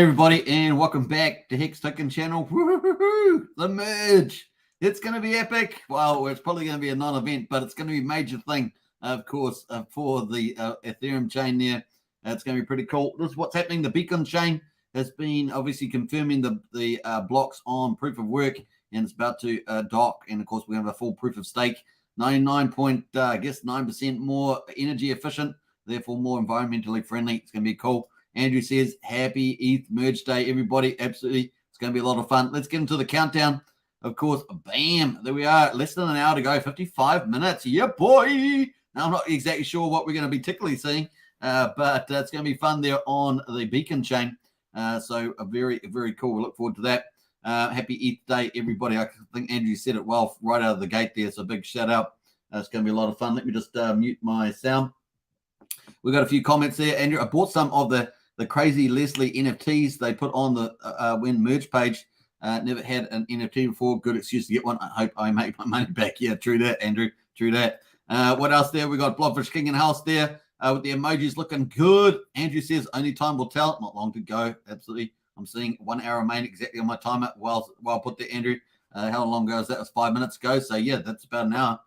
everybody, and welcome back to Hex Token channel. Woo-hoo-hoo-hoo! The merge. It's going to be epic. Well, it's probably going to be a non-event, but it's going to be a major thing, of course, for the Ethereum chain there. It's going to be pretty cool. This is what's happening. The Beacon chain has been obviously confirming the blocks on proof of work, and it's about to dock. And of course, we have a full proof of stake, 99.9% more energy efficient, therefore more environmentally friendly. It's going to be cool. Andrew says, happy ETH merge day, everybody. Absolutely. It's going to be a lot of fun. Let's get into the countdown. Of course, bam, there we are. Less than an hour to go, 55 minutes. Yeah, boy. Now, I'm not exactly sure what we're going to be particularly seeing, but it's going to be fun there on the Beacon chain. So very, very cool. We look forward to that. Happy ETH day, everybody. I think Andrew said it well right out of the gate there. So big shout out. It's going to be a lot of fun. Let me just mute my sound. We got a few comments there, Andrew. I bought some of the crazy Leslie NFTs they put on the when merge page. Never had an NFT before. Good excuse to get one. I hope I make my money back. Yeah, true that, Andrew. True that. What else there? We got Blobfish King in house there with the emojis looking good. Andrew says only time will tell. Not long to go. Absolutely. I'm seeing 1 hour remain exactly on my timer. Well put there, Andrew. How long ago was that? It was 5 minutes ago. So yeah, that's about an hour.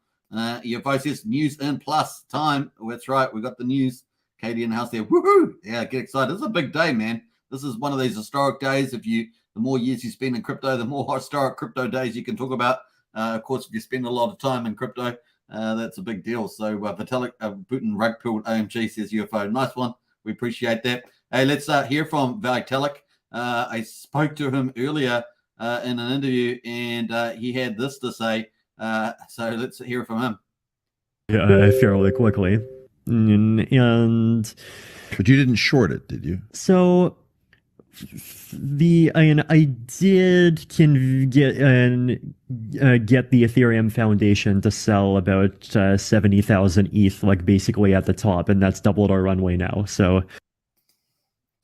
Your voice says news in plus time. Oh, that's right. We got the news. Katie in the house there. Woohoo! Yeah, get excited. This is a big day, man. This is one of these historic days. The more years you spend in crypto, the more historic crypto days you can talk about. Of course, if you spend a lot of time in crypto, that's a big deal. So Vitalik Putin rug-pulled OMG says UFO. Nice one. We appreciate that. Hey, let's hear from Vitalik. I spoke to him earlier in an interview, and he had this to say. So let's hear from him. Yeah, fairly quickly. But you didn't short it, did you? So I did get the Ethereum Foundation to sell about 70,000 ETH, like basically at the top, and that's doubled our runway now. So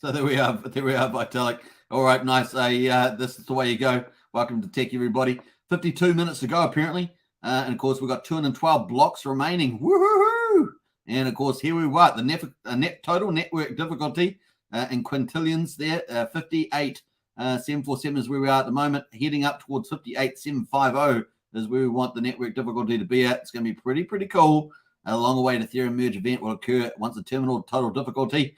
there we are, Vitalik. All right, nice. This is the way you go. Welcome to Tech, everybody. 52 minutes to go, apparently. And of course, we've got 212 blocks remaining. Woohoo! And of course, here we are. The net total network difficulty in quintillions there, 58,747 is where we are at the moment. Heading up towards 58,750 is where we want the network difficulty to be at. It's going to be pretty cool. A long way to Ethereum merge event will occur once the terminal total difficulty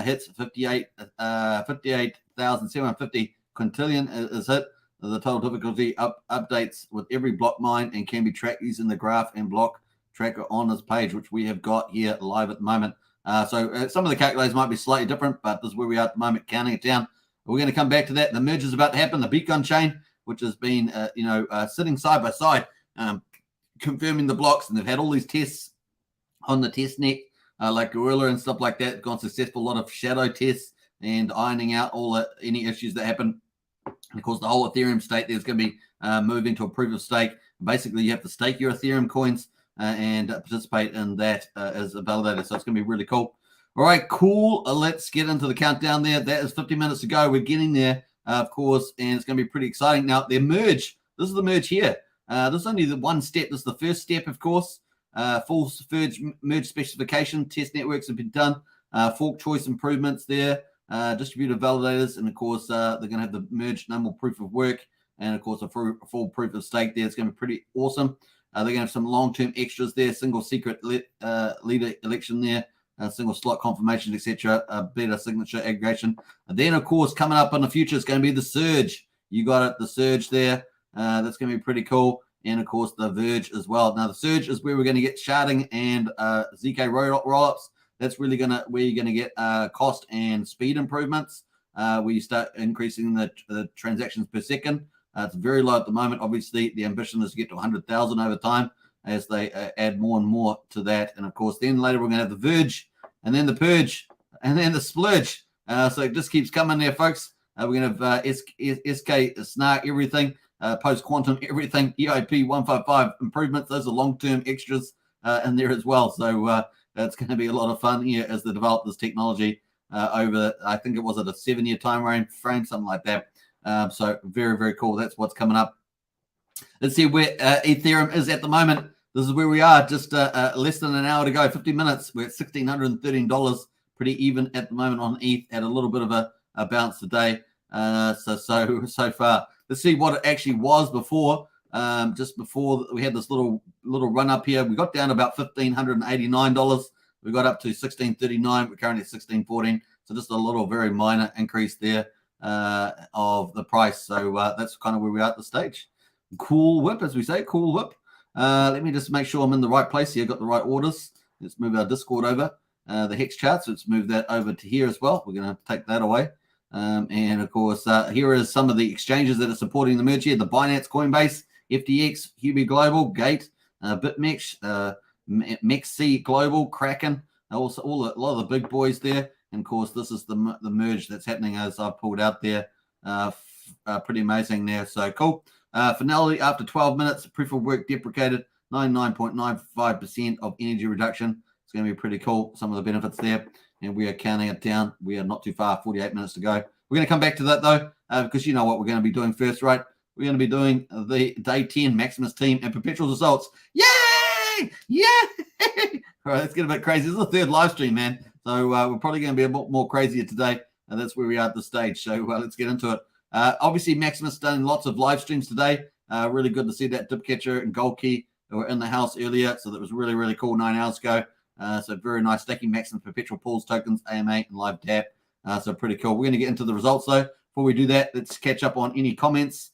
hits 58,750 quintillion is hit. The total difficulty updates with every block mine and can be tracked using the graph and block tracker on this page, which we have got here live at the moment. So some of the calculators might be slightly different, but this is where we are at the moment, counting it down. We're going to come back to that. The merge is about to happen. The Beacon chain, which has been, sitting side by side, confirming the blocks, and they've had all these tests on the test net, like Gorilla and stuff like that, gone successful. A lot of shadow tests and ironing out any issues that happen. And of course, the whole Ethereum state there's going to be moving to a proof of stake. Basically, you have to stake your Ethereum coins and participate in that as a validator. So it's going to be really cool. All right, cool. Let's get into the countdown there. That is 50 minutes to go. We're getting there, of course, and it's going to be pretty exciting. Now, the merge. This is the merge here. This is only the one step. This is the first step, of course. Full merge specification. Test networks have been done. Fork choice improvements there. Distributed validators, and of course they're going to have the merge normal proof of work, and of course a full proof of stake there. It's going to be pretty awesome. They're going to have some long-term extras there, single secret leader election there, single slot confirmation, etc. Better signature aggregation. And then of course coming up in the future is going to be the surge. You got it, the surge there. That's going to be pretty cool. And of course the verge as well. Now the surge is where we're going to get sharding and ZK rollups. That's really where you're going to get cost and speed improvements, where you start increasing the transactions per second. It's very low at the moment. Obviously, the ambition is to get to 100,000 over time as they add more and more to that. And of course, then later we're going to have the verge, and then the purge, and then the splurge. So it just keeps coming there, folks. We're going to have SK, Snark, everything, post-quantum, everything, EIP 155 improvements. Those are long-term extras in there as well. So it's going to be a lot of fun here as they develop this technology over, I think it was at a 7-year time frame, something like that. So very, very cool. That's what's coming up. Let's see where Ethereum is at the moment. This is where we are, just less than an hour to go, 50 minutes. We're at $1,613, pretty even at the moment on ETH. Had a little bit of a bounce today. So far, let's see what it actually was before. Just before we had this little run up here, we got down to about $1,589. We got up to 1639. We're currently at 1614. So just a little very minor increase there of the price. So that's kind of where we are at the stage. Cool whip, as we say, cool whip. Let me just make sure I'm in the right place here. Got the right orders. Let's move our Discord over. The Hex charts. Let's move that over to here as well. We're going to take that away. And of course, here is some of the exchanges that are supporting the merge here: the Binance, Coinbase, FTX, Hubi Global, Gate, BitMEX, MEXC Global, Kraken, also a lot of the big boys there. And of course, this is the merge that's happening as I've pulled out there. Pretty amazing there. So cool. Finality after 12 minutes, proof of work deprecated, 99.95% of energy reduction. It's going to be pretty cool. Some of the benefits there. And we are counting it down. We are not too far, 48 minutes to go. We're going to come back to that though, because you know what we're going to be doing first, right? We're going to be doing the day 10 Maximus team and Perpetuals results. Yay! Yay! All right, let's get a bit crazy. This is the third live stream, man. So we're probably going to be a bit more crazier today. And that's where we are at the stage. So let's get into it. Obviously, Maximus done lots of live streams today. Really good to see that Dipcatcher and Gold Key were in the house earlier. So that was really, really cool 9 hours ago. So very nice stacking Maximus Perpetual Pools, tokens, AMA, and live DAP. So pretty cool. We're going to get into the results though. Before we do that, let's catch up on any comments.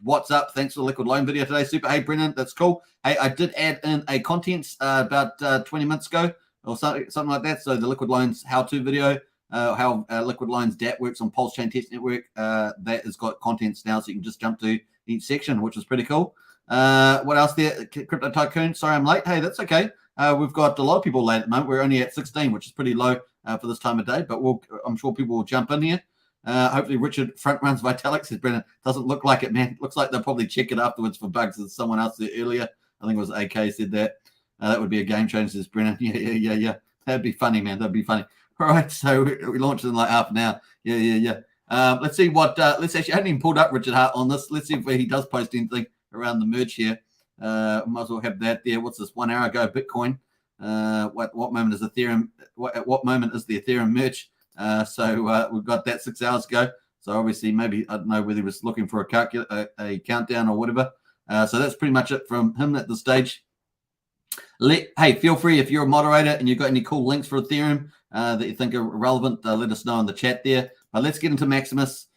What's up? Thanks for the liquid loan video today. Super. Hey, Brennan, that's cool. Hey, I did add in a contents about 20 minutes ago or something like that. So the liquid loans how-to video, how liquid loans DAP works on Pulsechain Test Network. That has got contents now, so you can just jump to each section, which is pretty cool. What else there? Crypto Tycoon. Sorry, I'm late. Hey, that's okay. We've got a lot of people late at the moment. We're only at 16, which is pretty low for this time of day, but I'm sure people will jump in here. Hopefully Richard front runs Vitalik, says Brennan. Doesn't look like it, man. Looks like they'll probably check it afterwards for bugs. There's someone else there earlier. I think it was AK said that. That would be a game changer, says Brennan. Yeah. That'd be funny, man. That'd be funny. All right, so we launched in like half an hour. Yeah. Let's see what, let's actually, I hadn't even pulled up Richard Hart on this. Let's see if he does post anything around the merge here. Might as well have that there. What's this? 1 hour ago, Bitcoin. What moment is Ethereum? At what moment is the Ethereum merge? So we've got that 6 hours ago. So obviously, maybe I don't know whether he was looking for a countdown or whatever. So that's pretty much it from him at this stage. Hey, feel free if you're a moderator and you've got any cool links for Ethereum that you think are relevant, let us know in the chat there. But let's get into Maximus.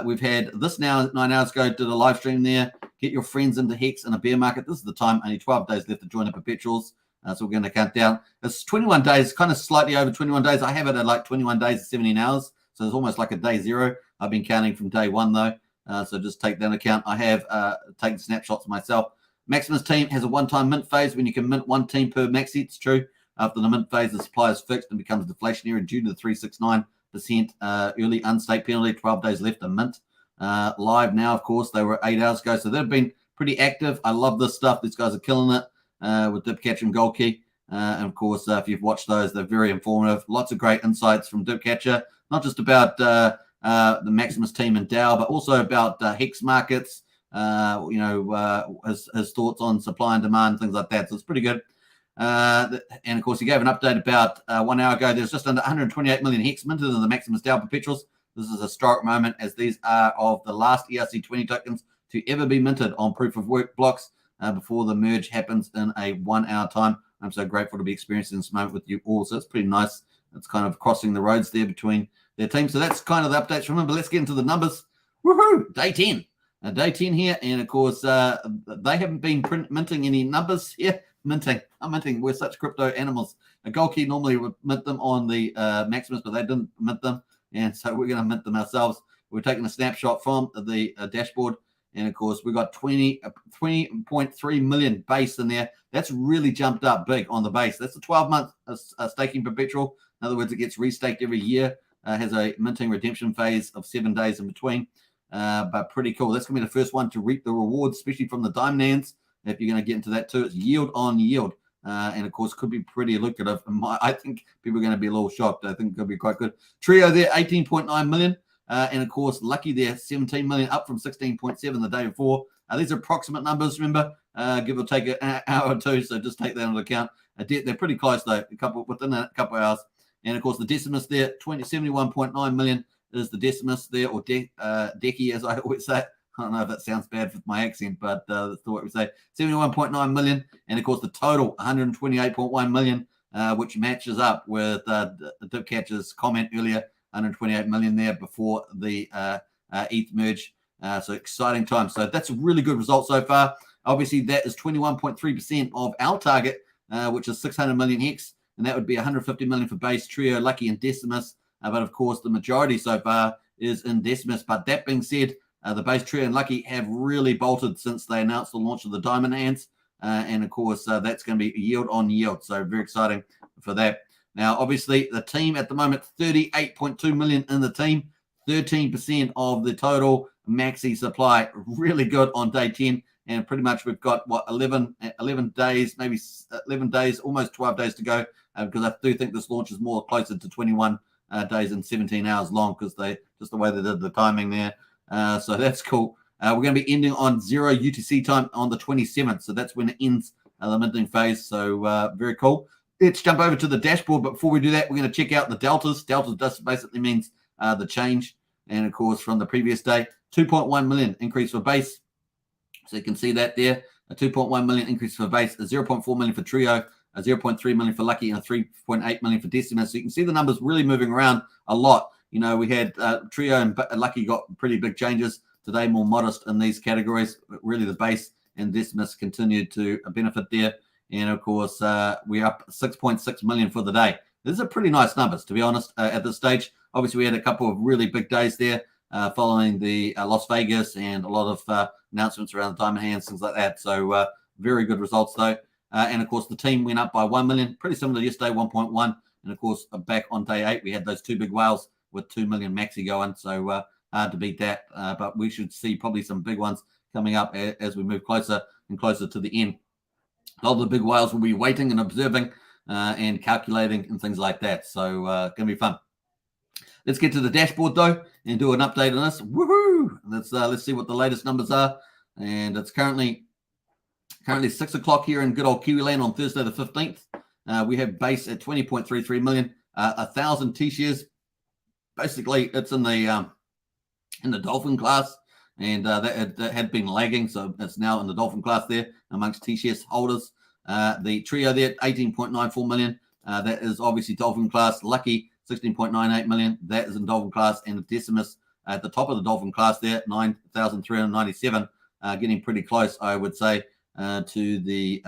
We've had this now 9 hours ago, did a live stream there. Get your friends into Hex in a bear market. This is the time, only 12 days left to join the Perpetuals. So we're going to count down. It's 21 days, kind of slightly over 21 days. I have it at like 21 days and 17 hours. So it's almost like a day zero. I've been counting from day one though. So just take that into account. I have taken snapshots myself. Maximus team has a one-time mint phase when you can mint one team per maxi. It's true. After the mint phase, the supply is fixed and becomes deflationary due to the 369% early unstake penalty. 12 days left to mint. Live now, of course, they were 8 hours ago. So they've been pretty active. I love this stuff. These guys are killing it with Dipcatcher and Gold Key. And of course, if you've watched those, they're very informative. Lots of great insights from Dipcatcher, not just about the Maximus team and DAO, but also about Hex markets, his thoughts on supply and demand, things like that. So it's pretty good. And of course, he gave an update about 1 hour ago. There's just under 128 million Hex minted in the Maximus DAO Perpetuals. This is a historic moment as these are of the last ERC20 tokens to ever be minted on proof of work blocks before the merge happens in a 1 hour time. I'm so grateful to be experiencing this moment with you all. So it's pretty nice. It's kind of crossing the roads there between their teams. So that's kind of the updates from him. But let's get into the numbers. Woohoo! Day 10. Day 10 here. And of course, they haven't been minting any numbers here. I'm minting. We're such crypto animals. A Gold Key normally would mint them on the Maximus, but they didn't mint them. And so we're going to mint them ourselves. We're taking a snapshot from the dashboard. And of course, we got 20.3 million base in there. That's really jumped up big on the base. That's a 12-month staking perpetual. In other words, it gets restaked every year. Has a minting redemption phase of 7 days in between. But pretty cool. That's going to be the first one to reap the rewards, especially from the Diamond Hands. If you're going to get into that too, it's yield on yield. And of course, could be pretty lucrative. I think people are going to be a little shocked. I think it could be quite good. Trio there, 18.9 million. And of course, Lucky there, 17 million, up from 16.7 the day before. These are approximate numbers, remember, give or take an hour or two. So just take that into account. They're pretty close though, within a couple of hours. And of course, the Decimus there, 71.9 million is the Decimus there, or Decky, as I always say. I don't know if that sounds bad with my accent, but that's what we say. 71.9 million. And of course, the total, 128.1 million, which matches up with Dipcatcher's comment earlier, 128 million there before the ETH merge. So exciting time. So that's a really good result so far. Obviously, that is 21.3% of our target, which is 600 million Hex. And that would be 150 million for Base, Trio, Lucky, and Decimus. But of course, the majority so far is in Decimus. But that being said, the Base, Trio, and Lucky have really bolted since they announced the launch of the Diamond Hands. And of course, that's going to be yield on yield. So very exciting for that. Now, obviously, the team at the moment, 38.2 million in the team, 13% of the total maxi supply. Really good on day 10. And pretty much we've got, 11 days, maybe 11 days, almost 12 days to go, because I do think this launch is more closer to 21 days and 17 hours long, because just the way they did the timing there. So that's cool. We're going to be ending on 0 UTC time on the 27th. So that's when it ends the minting phase. So very cool. Let's jump over to the dashboard. But before we do that, we're going to check out the deltas. Deltas just basically means the change. And of course, from the previous day, 2.1 million increase for Base. So you can see that there, a 2.1 million increase for Base, a 0.4 million for Trio, a 0.3 million for Lucky, and a 3.8 million for Decimus. So you can see the numbers really moving around a lot. You know, we had Trio and Lucky got pretty big changes. Today, more modest in these categories. But really, the Base and Decimus continued to benefit there. And of course, we're up 6.6 million for the day. These are pretty nice numbers, to be honest, at this stage. Obviously, we had a couple of really big days there following the Las Vegas and a lot of announcements around the Diamond Hands, things like that. So very good results, though. And of course, the team went up by 1 million, pretty similar to yesterday, 1.1. And of course, back on day 8, we had those 2 big whales with 2 million maxi going. So hard to beat that. But we should see probably some big ones coming up as we move closer and closer to the end. A lot of the big whales will be waiting and observing and calculating and things like that. So going to be fun. Let's get to the dashboard, though, and do an update on this. Woohoo! Let's see what the latest numbers are. And it's currently 6 o'clock here in good old Kiwi land on Thursday the 15th. We have Base at 20.33 million, 1,000 T-shares. Basically, it's in the Dolphin class, and that had been lagging, so it's now in the Dolphin class there amongst T-shares holders. The Trio there, 18.94 million. That is obviously Dolphin class. Lucky, 16.98 million. That is in Dolphin class. And the Decimus at the top of the Dolphin class there, 9,397. Getting pretty close, I would say, to the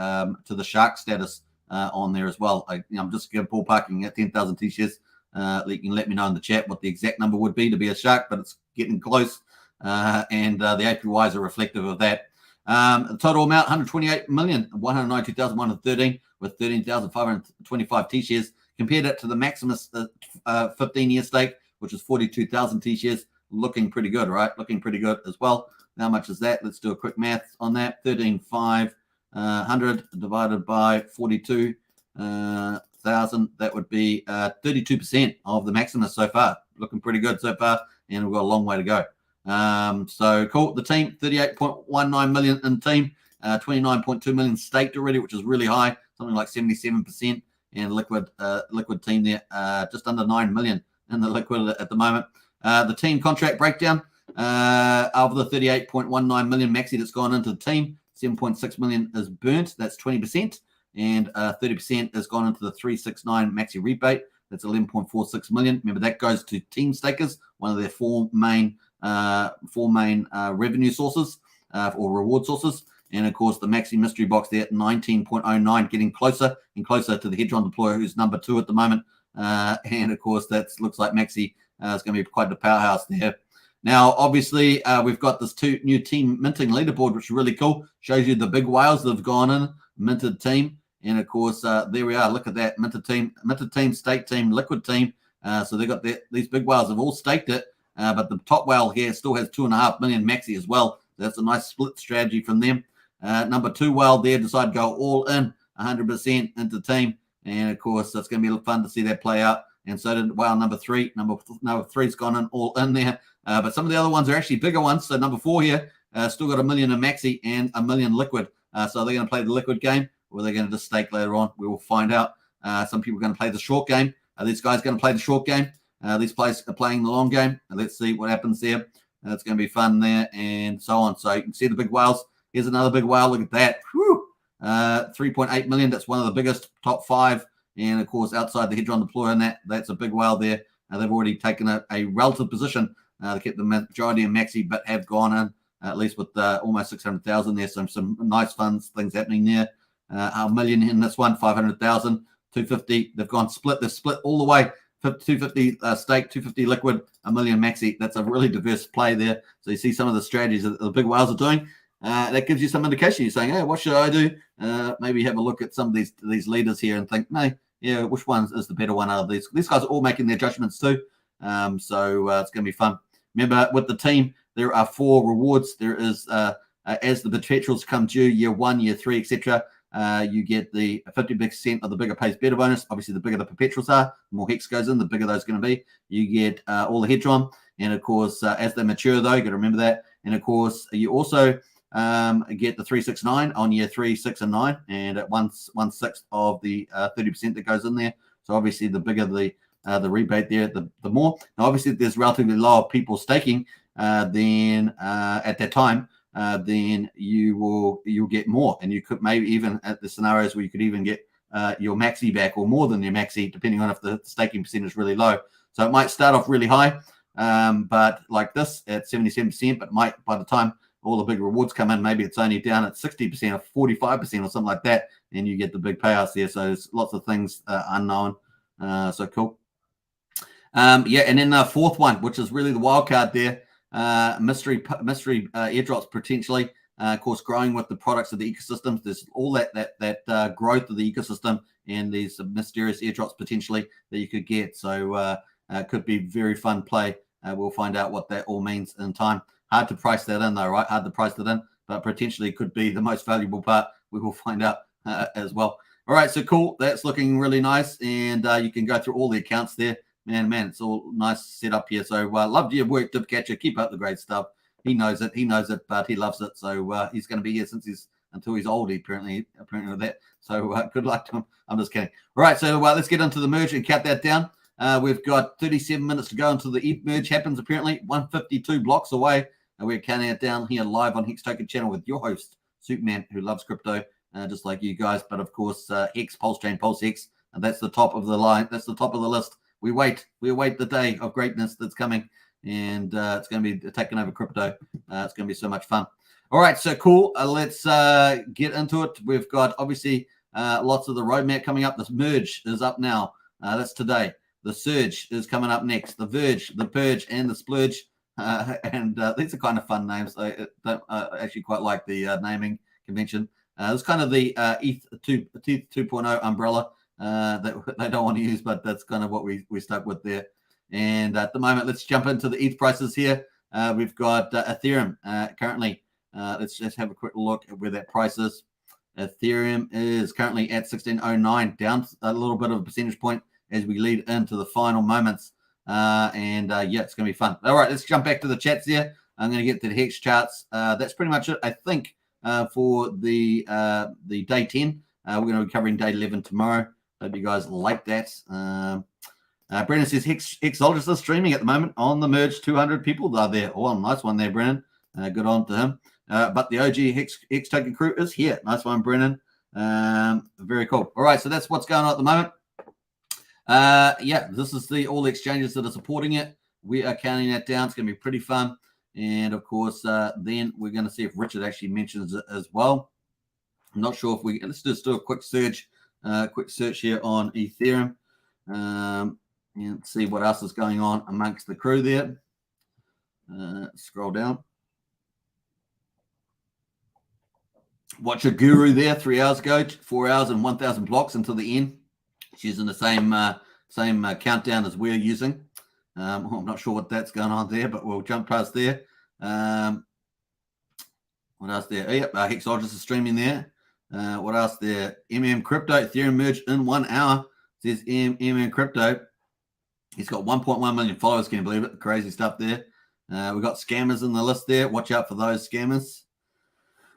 Shark status on there as well. I'm just ballparking at 10,000 T-shares. You can let me know in the chat what the exact number would be to be a Shark, but it's getting close. And the APYs are reflective of that. The total amount, 128,192,113 with 13,525 T-shares. Compared it to the Maximus 15-year stake, which is 42,000 T-shares. Looking pretty good, right? Looking pretty good as well. How much is that? Let's do a quick math on that. 13,500 divided by 42,000. That would be 32% of the Maximus so far. Looking pretty good so far, and we've got a long way to go. So cool. The team, 38.19 million in team, 29.2 million staked already, which is really high, something like 77%. And liquid team there, just under 9 million in the liquid at the moment. The team contract breakdown of the 38.19 million maxi that's gone into the team, 7.6 million is burnt. That's 20%, and 30% has gone into the 369 maxi rebate. That's 11.46 million. Remember, that goes to team stakers, one of their four main revenue sources or reward sources. And of course, the Maxi mystery box there at 19.09, getting closer and closer to the Hedron deployer, who's number 2 at the moment. And of course, that looks like Maxi is going to be quite the powerhouse there. Now, obviously, we've got this new team minting leaderboard, which is really cool. Shows you the big whales that have gone in, minted team. And of course, there we are. Look at that. Minted team, stake team, liquid team. So they've got these big whales have all staked it. But the top whale here still has 2.5 million maxi as well. That's a nice split strategy from them. Number 2 whale there decided to go all in 100% into the team. And of course, it's going to be fun to see that play out. And so did whale number 3. Number 3's gone in all in there. But some of the other ones are actually bigger ones. So number 4 here still got 1 million in maxi and 1 million liquid. So they're going to play the liquid game, or they're going to just stake later on. We will find out. Some people are going to play the short game, Are these guys going to play the short game? These players are playing the long game. Let's see what happens there. It's going to be fun there and so on. So you can see the big whales. Here's another big whale. Look at that. 3.8 million. That's one of the biggest, top 5. And, of course, outside the Hedron deploy and that's a big whale there. They've already taken a relative position to keep the majority of maxi, but have gone in, at least with almost 600,000 there. So some nice funds, things happening there. $1 million in this one, 500,000, 250. They've gone split. They've split all the way. 250 stake, 250 liquid, $1 million maxi. That's a really diverse play there. So you see some of the strategies that the big whales are doing. That gives you some indication. You're saying, hey, what should I do? Maybe have a look at some of these leaders here and think, no, yeah, which one is the better one out of these? These guys are all making their judgments too. So it's going to be fun. Remember, with the team, there are 4 rewards. There is, as the Perpetuals come due, year 1, year 3, etc., you get the 50% of the bigger pays better bonus. Obviously, the bigger the Perpetuals are, the more Hex goes in, the bigger those are going to be. You get all the Hedron. And, of course, as they mature, though, you got to remember that. And, of course, you also get the 369 on year 3, 6, and 9, and at 1/6 of the 30% that goes in there. So obviously, the bigger the rebate there, the more. Now, obviously, if there's relatively lower people staking, then at that time, then you'll get more, and you could maybe even at the scenarios where you could even get your maxi back or more than your maxi, depending on if the staking percent is really low. So it might start off really high, but like this at 77%, but might by the time all the big rewards come in, maybe it's only down at 60% or 45% or something like that, and you get the big payouts there. So there's lots of things unknown. So cool. Yeah, and then the fourth one, which is really the wild card there, mystery airdrops potentially. Of course, growing with the products of the ecosystems. There's all that growth of the ecosystem and these mysterious airdrops potentially that you could get. So it could be very fun play. We'll find out what that all means in time. Hard to price that in, though, right? Hard to price that in, but potentially could be the most valuable part. We will find out as well. All right, so cool. That's looking really nice, and you can go through all the accounts there. Man, it's all nice set up here. So loved your work, Dipcatcher. Keep up the great stuff. He knows it, but he loves it. So he's going to be here until he's old, apparently that. So good luck to him. I'm just kidding. All right, so let's get into the merge and count that down. We've got 37 minutes to go until the ETH merge happens, apparently. 152 blocks away. We're counting it down here live on Hex Token channel with your host, Superman, who loves crypto, just like you guys. But, of course, Hex, Pulsechain, Pulsex. And that's the top of the line. That's the top of the list. We await the day of greatness that's coming. And it's going to be taking over crypto. It's going to be so much fun. All right, so cool. Let's get into it. We've got, obviously, lots of the roadmap coming up. This merge is up now. That's today. The Surge is coming up next. The Verge, the Purge, and the Splurge. And these are kind of fun names. I actually quite like the naming convention. It's kind of the ETH 2.0 umbrella that they don't want to use, but that's kind of what we stuck with there. And at the moment, let's jump into the ETH prices here. We've got Ethereum currently. Let's just have a quick look at where that price is. Ethereum is currently at 1609, down a little bit of a percentage point as we lead into the final moments. Yeah, it's going to be fun. All right, let's jump back to the chats here. I'm going to get to the Hex charts. That's pretty much it, I think, for the day 10. We're going to be covering day 11 tomorrow. Hope you guys like that. Brennan says Hexologist is streaming at the moment on the merge. 200 people are there. Oh, nice one there, Brennan. Good on to him. But the OG Hex Token crew is here. Nice one, Brennan. Very cool. All right, so that's what's going on at the moment. Yeah, this is all the exchanges that are supporting it. We are counting that down. It's going to be pretty fun. And, of course, then we're going to see if Richard actually mentions it as well. I'm not sure if let's just do a quick search here on Ethereum. And see what else is going on amongst the crew there. Scroll down. Watch a guru there 3 hours ago, 4 hours and 1,000 blocks until the end. She's using the same countdown as we're using. I'm not sure what that's going on there, but we'll jump past there. What else there? Yep, Hexologist is streaming there. What else there? Crypto, Ethereum merge in 1 hour. Says Crypto. He's got 1.1 million followers. Can you believe it? Crazy stuff there. We've got scammers in the list there. Watch out for those scammers.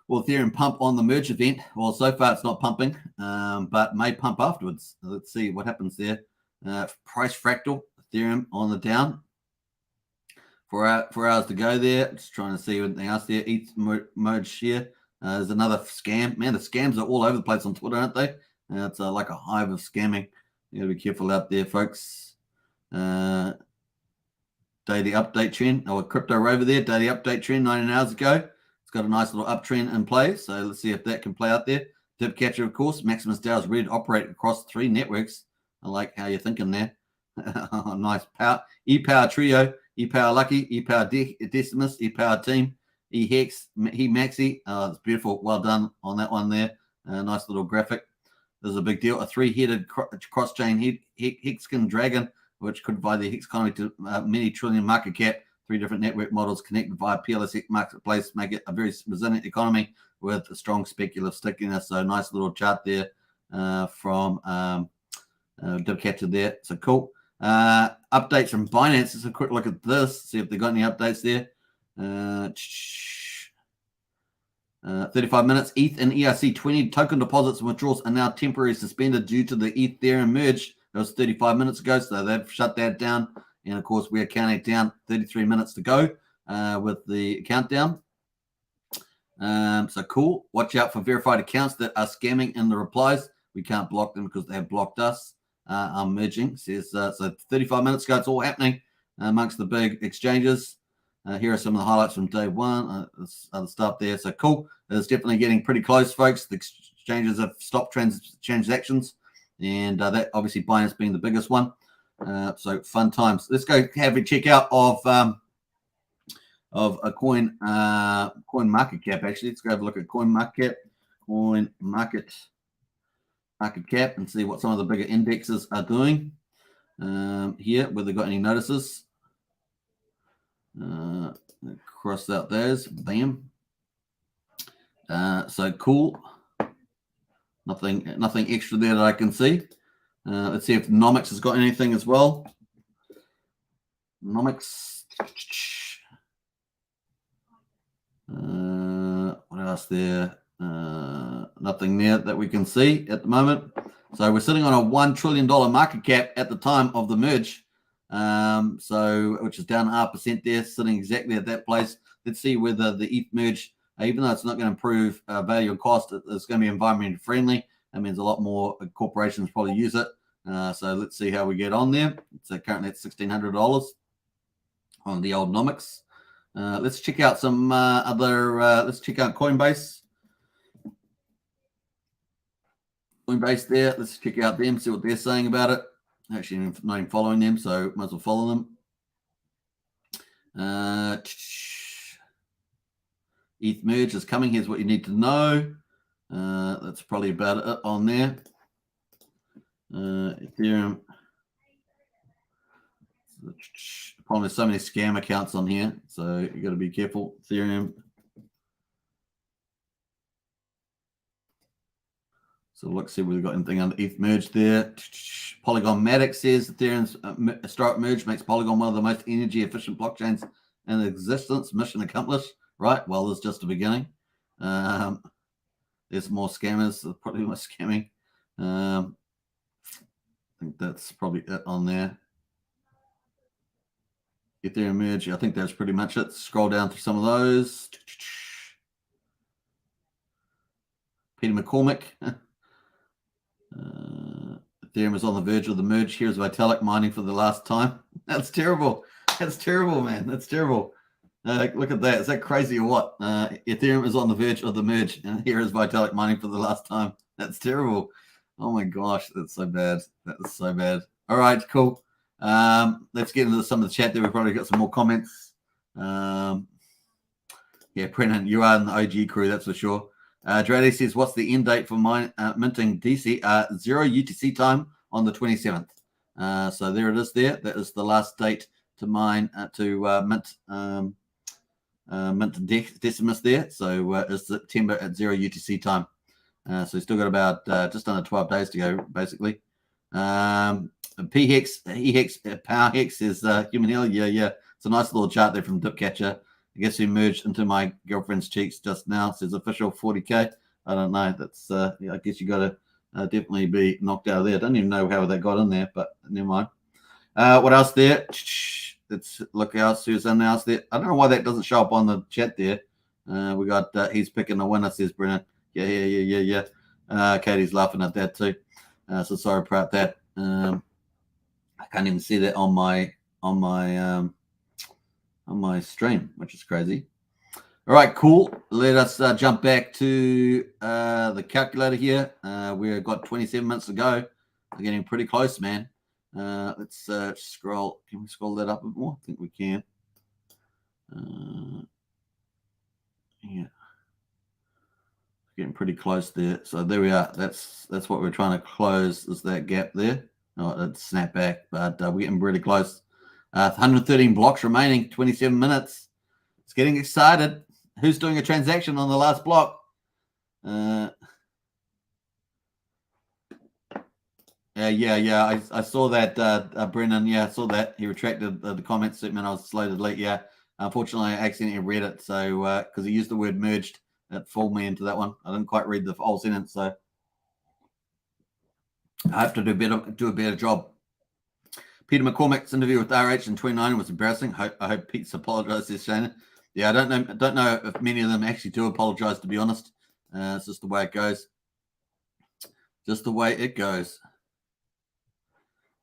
Will Ethereum pump on the merge event? Well, so far it's not pumping, but may pump afterwards. Let's see what happens there. Price fractal, Ethereum on the down. 4 hours to go there. Just trying to see anything else there. ETH merge here. There's another scam. Man, the scams are all over the place on Twitter, aren't they? It's like a hive of scamming. You got to be careful out there, folks. Daily update trend. Oh, crypto rover there. Daily update trend 19 hours ago. It's got a nice little uptrend in play. So let's see if that can play out there. Dip catcher, of course. Maximus DAO is ready to operate across 3 networks. I like how you're thinking there. Nice power. E-Power Trio. E-Power Lucky. E-Power Decimus. E-Power Team. E-Hex. E-Maxi. Oh, it's beautiful. Well done on that one there. Nice little graphic. There's a big deal. A 3-headed cross-chain Hexagon Dragon, which could provide the Hex economy to many trillion market cap. 3 different network models connected via PLS marketplace make it a very resilient economy with a strong speculative stickiness. So nice little chart there from Dipcatcher there. So cool. Updates from Binance. Let's have a quick look at this. See if they've got any updates there. 35 minutes. ETH and ERC20 token deposits and withdrawals are now temporarily suspended due to the Ethereum merge. That was 35 minutes ago, so they've shut that down. And of course, we are counting down 33 minutes to go with the countdown. So cool. Watch out for verified accounts that are scamming in the replies. We can't block them because they have blocked us. I'm merging. Says so 35 minutes ago, it's all happening amongst the big exchanges. Here are some of the highlights from day one. Other stuff there. So cool. It's definitely getting pretty close, folks. The exchanges have stopped transactions, and that obviously Binance being the biggest one. So fun times. Let's go have a check out of a coin market cap. Actually, let's go have a look at coin market cap, and see what some of the bigger indexes are doing here. Whether they've got any notices. Cross out those. Bam. So cool. Nothing extra there that I can see. Let's see if Nomics has got anything as well. Nomics. What else there? Nothing there that we can see at the moment. So we're sitting on a $1 trillion market cap at the time of the merge. So which is down 0.5% there, sitting exactly at that place. Let's see whether the ETH merge, even though it's not going to improve value and cost, it's going to be environmentally friendly. That means a lot more corporations probably use it. So let's see how we get on there. It's currently at $1,600 on the old Nomics. Let's check out some other. Let's check out Coinbase. Coinbase there. Let's check out them, see what they're saying about it. Actually, I'm not even following them, so might as well follow them. ETH merge is coming. Here's what you need to know. That's probably about it on there. Ethereum. The problem is so many scam accounts on here, so you got to be careful. Ethereum. So let's see if we've got anything on the ETH merge there. Polygon Matic says Ethereum's historic merge makes Polygon one of the most energy efficient blockchains in existence. Mission accomplished. Right. Well, there's just the beginning. There's more scammers. There's probably more scamming. I think that's probably it on there. Ethereum merge. I think that's pretty much it. Scroll down through some of those. Peter McCormick. Ethereum is on the verge of the merge. Here's Vitalik mining for the last time. That's terrible. That's terrible, man. That's terrible. Look at that. Is that crazy or what? Ethereum is on the verge of the merge, and here is Vitalik mining for the last time. That's terrible. Oh my gosh, that's so bad. That is so bad. All right, cool. Let's get into some of the chat there. We've probably got some more comments. Yeah, Brennan, you are in the OG crew, that's for sure. Drady says, what's the end date for minting DC? 0 UTC time on the 27th. So there it is there. That is the last date to mine, mint Decimus there. So it's September at 0 UTC time. So we've still got about just under 12 days to go, basically. P-Hex, E-Hex, Power Hex is Human Hill. Yeah. It's a nice little chart there from Dipcatcher. I guess who merged into my girlfriend's cheeks just now. Says official 40K. I don't know. That's I guess you got to definitely be knocked out of there. I don't even know how they got in there, but never mind. What else there? Let's look out. Susan else there. I don't know why that doesn't show up on the chat there. We got he's picking the winner, says Brennan. Yeah. Katie's laughing at that too. So sorry about that. I can't even see that on my stream, which is crazy. All right, cool. Let us jump back to the calculator here. We've got 27 minutes to go. We're getting pretty close, man. Let's scroll. Can we scroll that up a bit more? I think we can. Yeah, getting pretty close there. So there we are. That's what we're trying to close. Is that gap there? Oh, it snapped back, but we're getting really close. 113 blocks remaining. 27 minutes. It's getting excited. Who's doing a transaction on the last block? Yeah. I saw that, Brennan. Yeah, I saw that. He retracted the comment statement. I was slow to delete. Yeah. Unfortunately, I accidentally read it. So, because he used the word merged, it fooled me into that one. I didn't quite read the whole sentence. So, I have to do a better job. Peter McCormick's interview with RH in 2019 was embarrassing. I hope Pete's apologized to Shana. Yeah, I don't know if many of them actually do apologize, to be honest. It's just the way it goes. Just the way it goes.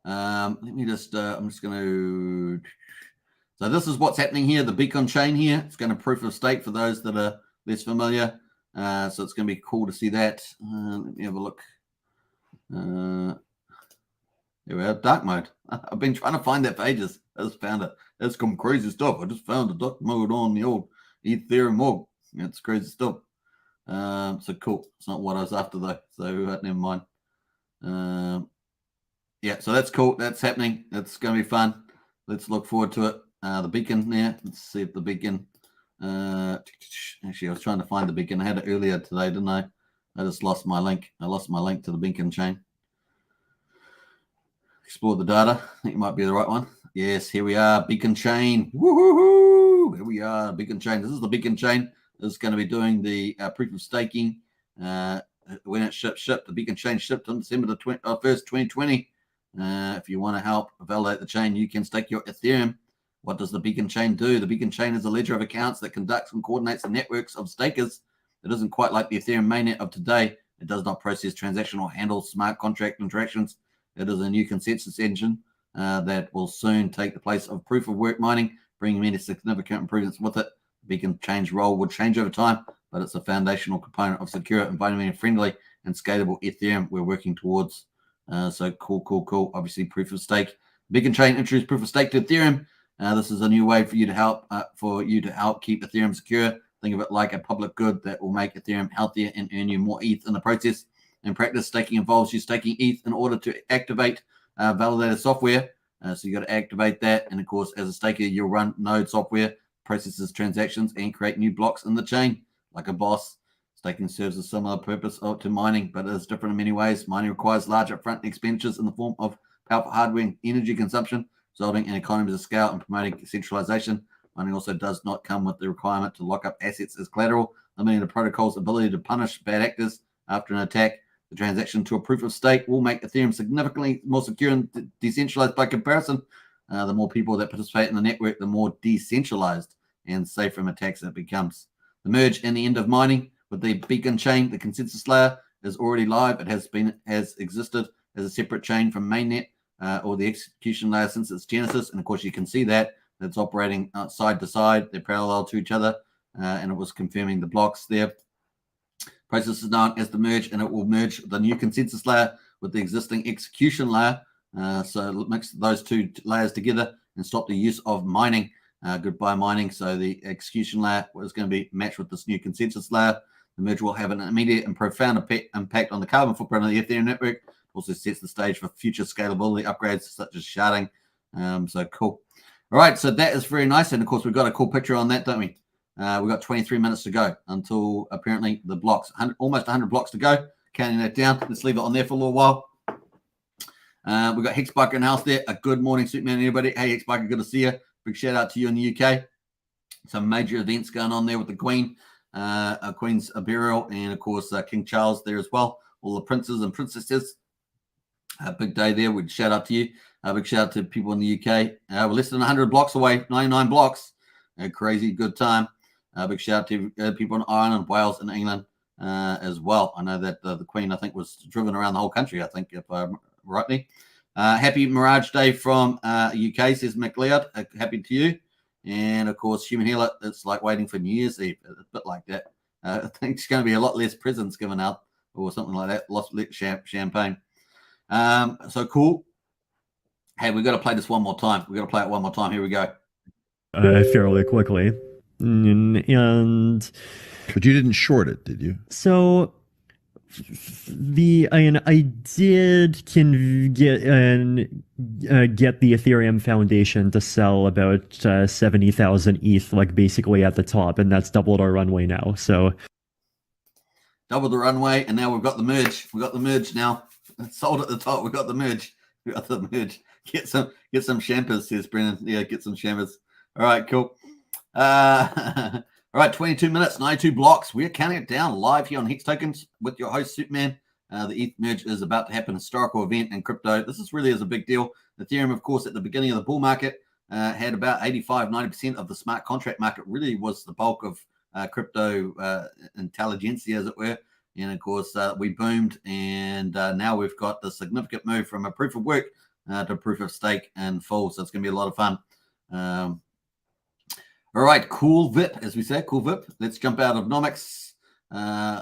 Let me just, I'm just going to, so this is what's happening here, the beacon chain here. It's going to proof of stake for those that are less familiar. So it's going to be cool to see that. Let me have a look. There we are, dark mode. I've been trying to find that for ages. I just found it. That's some crazy stuff. I just found the dark mode on the old Ethereum mog. It's crazy stuff. So cool. It's not what I was after though. So never mind. Yeah, so that's cool. That's happening. That's going to be fun. Let's look forward to it. The beacon there. Let's see if the beacon. Actually, I was trying to find the beacon. I had it earlier today, didn't I? I just lost my link. I lost my link to the beacon chain. Explore the data. I think it might be the right one. Yes, here we are. Beacon chain. Woohoo! Here we are. Beacon chain. This is the beacon chain. This is going to be doing the proof of staking. When it shipped, the beacon chain shipped on December the 1st, 2020. If you want to help validate the chain, you can stake your Ethereum. What does the beacon chain do? The beacon chain is a ledger of accounts that conducts and coordinates the networks of stakers. It isn't quite like the Ethereum mainnet of today. It does not process transaction or handle smart contract interactions. It is a new consensus engine that will soon take the place of proof of work mining, bringing many significant improvements with it. The beacon chain's role will change over time, but it's a foundational component of secure, environment-friendly, and scalable Ethereum we're working towards. So cool. Obviously, proof of stake. Beacon chain introduced proof of stake to Ethereum. This is a new way for you to help keep Ethereum secure. Think of it like a public good that will make Ethereum healthier and earn you more ETH in the process. In practice, staking involves you staking ETH in order to activate validated software. So you got to activate that. And of course, as a staker, you'll run node software, processes transactions, and create new blocks in the chain like a boss. Staking serves a similar purpose to mining, but it is different in many ways. Mining requires large upfront expenditures in the form of powerful hardware and energy consumption, resulting in economies of scale and promoting centralization. Mining also does not come with the requirement to lock up assets as collateral, limiting the protocol's ability to punish bad actors after an attack. The transaction to a proof of stake will make Ethereum significantly more secure and decentralized by comparison. The more people that participate in the network, the more decentralized and safe from attacks it becomes. The merge and the end of mining with the beacon chain, the consensus layer, is already live. It has existed as a separate chain from mainnet or the execution layer since its genesis. And of course, you can see that it's operating side to side. They're parallel to each other, and it was confirming the blocks there. Process is known as the merge, and it will merge the new consensus layer with the existing execution layer. So mix those two layers together and stop the use of mining. Goodbye mining. So the execution layer is going to be matched with this new consensus layer. The merge will have an immediate and profound impact on the carbon footprint of the Ethereum network. It also sets the stage for future scalability upgrades such as sharding. So cool. All right, so that is very nice. And of course, we've got a cool picture on that, don't we? We've got 23 minutes to go until apparently the blocks, almost 100 blocks to go. Counting that down. Let's leave it on there for a little while. We've got Hexbiker in the house there. A good morning, Superman, everybody. Hey, Hexbiker, good to see you. Big shout out to you in the UK. Some major events going on there with the Queen, Queen's burial, and of course, King Charles there as well. all the princes and princesses. Big day there. We'd shout out to you. Big shout out to people in the UK. We're less than 100 blocks away, 99 blocks. A crazy good time. Big shout out to people in Ireland, Wales, and England as well. I know that the Queen, I think, was driven around the whole country, I think, if I'm rightly. Happy Mirage Day from UK, says McLeod. Happy to you. And, of course, Human Healer, it's like waiting for New Year's Eve. A bit like that. I think it's going to be a lot less presents given out or something like that. Lots of champagne. So cool. Hey, we've got to play this one more time. We've got to play it one more time. Here we go. Fairly quickly. And But you didn't short it, did you? so I did get the Ethereum Foundation to sell about 70,000 ETH, like basically at the top, and that's doubled our runway now. So Double the runway, and now we've got the merge. We've got the merge now. It's sold at the top. We've got the merge. We've got the merge. Get some champers, says Brennan. Yeah, get some champers. All right, cool. All right, 22 minutes, 92 blocks. We're counting it down live here on Hex Tokens with your host, Superman. The ETH merge is about to happen, historical event in crypto. This really is a big deal. Ethereum, of course, at the beginning of the bull market, had about 85-90% of the smart contract market. Really was the bulk of crypto intelligentsia, as it were. And, of course, we boomed, and now we've got the significant move from a proof of work to proof of stake and full. So it's going to be a lot of fun. All right, cool VIP, as we say, cool VIP. Let's jump out of Nomics.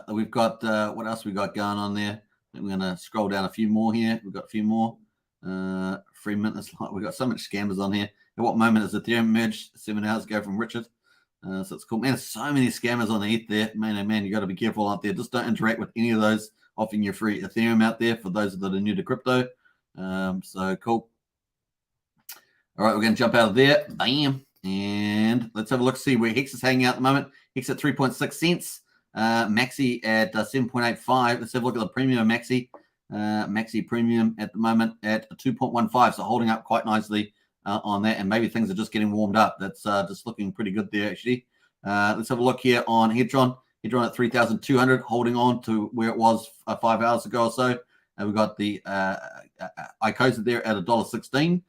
We've got, what else we got going on there? I think we're going to scroll down a few more here. We've got a few more. 3 minutes. We've got so much scammers on here. At what moment is Ethereum merged? 7 hours ago from Richard. So it's cool. Man, there's so many scammers on the ETH there. Man, oh man, you got to be careful out there. Just don't interact with any of those offering you free Ethereum out there for those that are new to crypto. So cool. All right, we're going to jump out of there. Bam. And let's have a look, see where Hex is hanging out at the moment. Hex at 3.6 cents. Maxi at 7.85. Let's have a look at the premium Maxi. Maxi premium at the moment at 2.15. So holding up quite nicely on that. And maybe things are just getting warmed up. That's just looking pretty good there, actually. Let's have a look here on Hedron. Hedron at 3,200, holding on to where it was 5 hours ago or so. And we've got the ICOSA there at $1.16,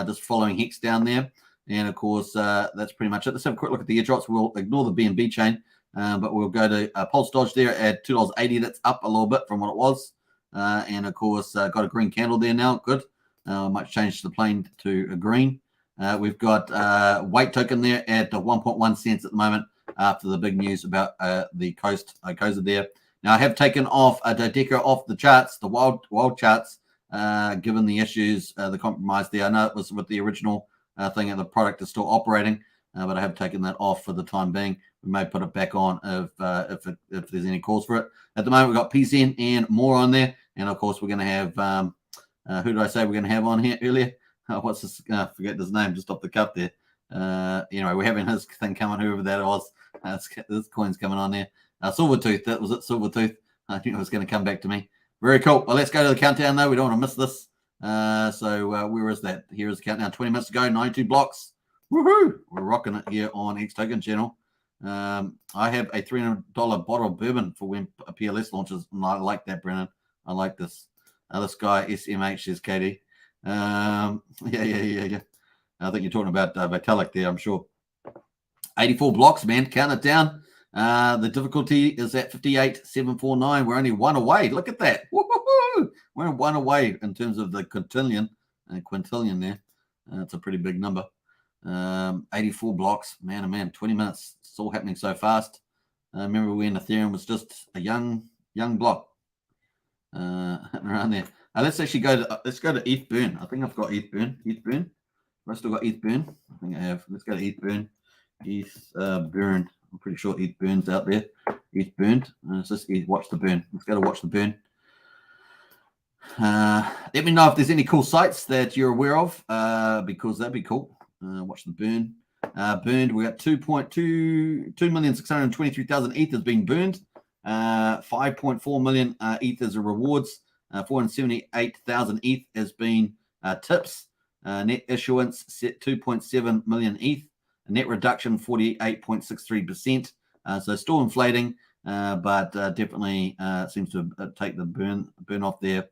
just following Hex down there. And, of course, that's pretty much it. Let's have a quick look at the airdrops. We'll ignore the BNB chain, but we'll go to Pulse Dodge there at $2.80. That's up a little bit from what it was. And, of course, got a green candle there now. Good. Might change the plane to a green. We've got Weight Token there at 1.1 cents at the moment after the big news about the Coast ICOSA there. Now, I have taken off Dodeca off the charts, the wild charts, given the issues, the compromise there. I know it was with the original thing, and the product is still operating, but I have taken that off for the time being. We may put it back on if there's any calls for it. At the moment, we've got PCN and more on there, and of course, we're going to have who did I say we're going to have on here earlier? What's this? Forget his name just off the cuff there. Anyway, we're having his thing coming, whoever that was. This coin's coming on there. Silvertooth, that was it, Silvertooth. I think it was going to come back to me. Very cool. Well, let's go to the countdown, though. We don't want to miss this. So where is that? Here is the countdown. 20 minutes ago, 92 blocks. Woohoo! We're rocking it here on Hex Token channel. I have a $300 bottle of bourbon for when a PLS launches. And I like that, Brennan. I like this. This guy, SMH, says KD. Yeah. I think you're talking about Vitalik there, I'm sure. 84 blocks, man. Count it down. The difficulty is at 58,749. We're only one away. Look at that. Woo-hoo-hoo! We're one away in terms of the quintillion there. It's a pretty big number. 84 blocks. Man, oh man, 20 minutes. It's all happening so fast. I remember when Ethereum was just a young block. Around there. Let's actually go to ETH burn. I think I've got ETH burn. Have I still got ETH burn? I think I have. Let's go to ETH burn. ETH burn. I'm pretty sure ETH burn's out there. ETH burned. It's just watch the burn. Let's go to watch the burn. Let me know if there's any cool sites that you're aware of, because that'd be cool. Watch the burn. Burned. We got 2,623,000 ETH has been burned. 5.4 million ETH as rewards. 478,000 ETH has been tips. Net issuance set 2.7 million ETH. Net reduction 48.63%. So still inflating. but definitely seems to take the burn off there.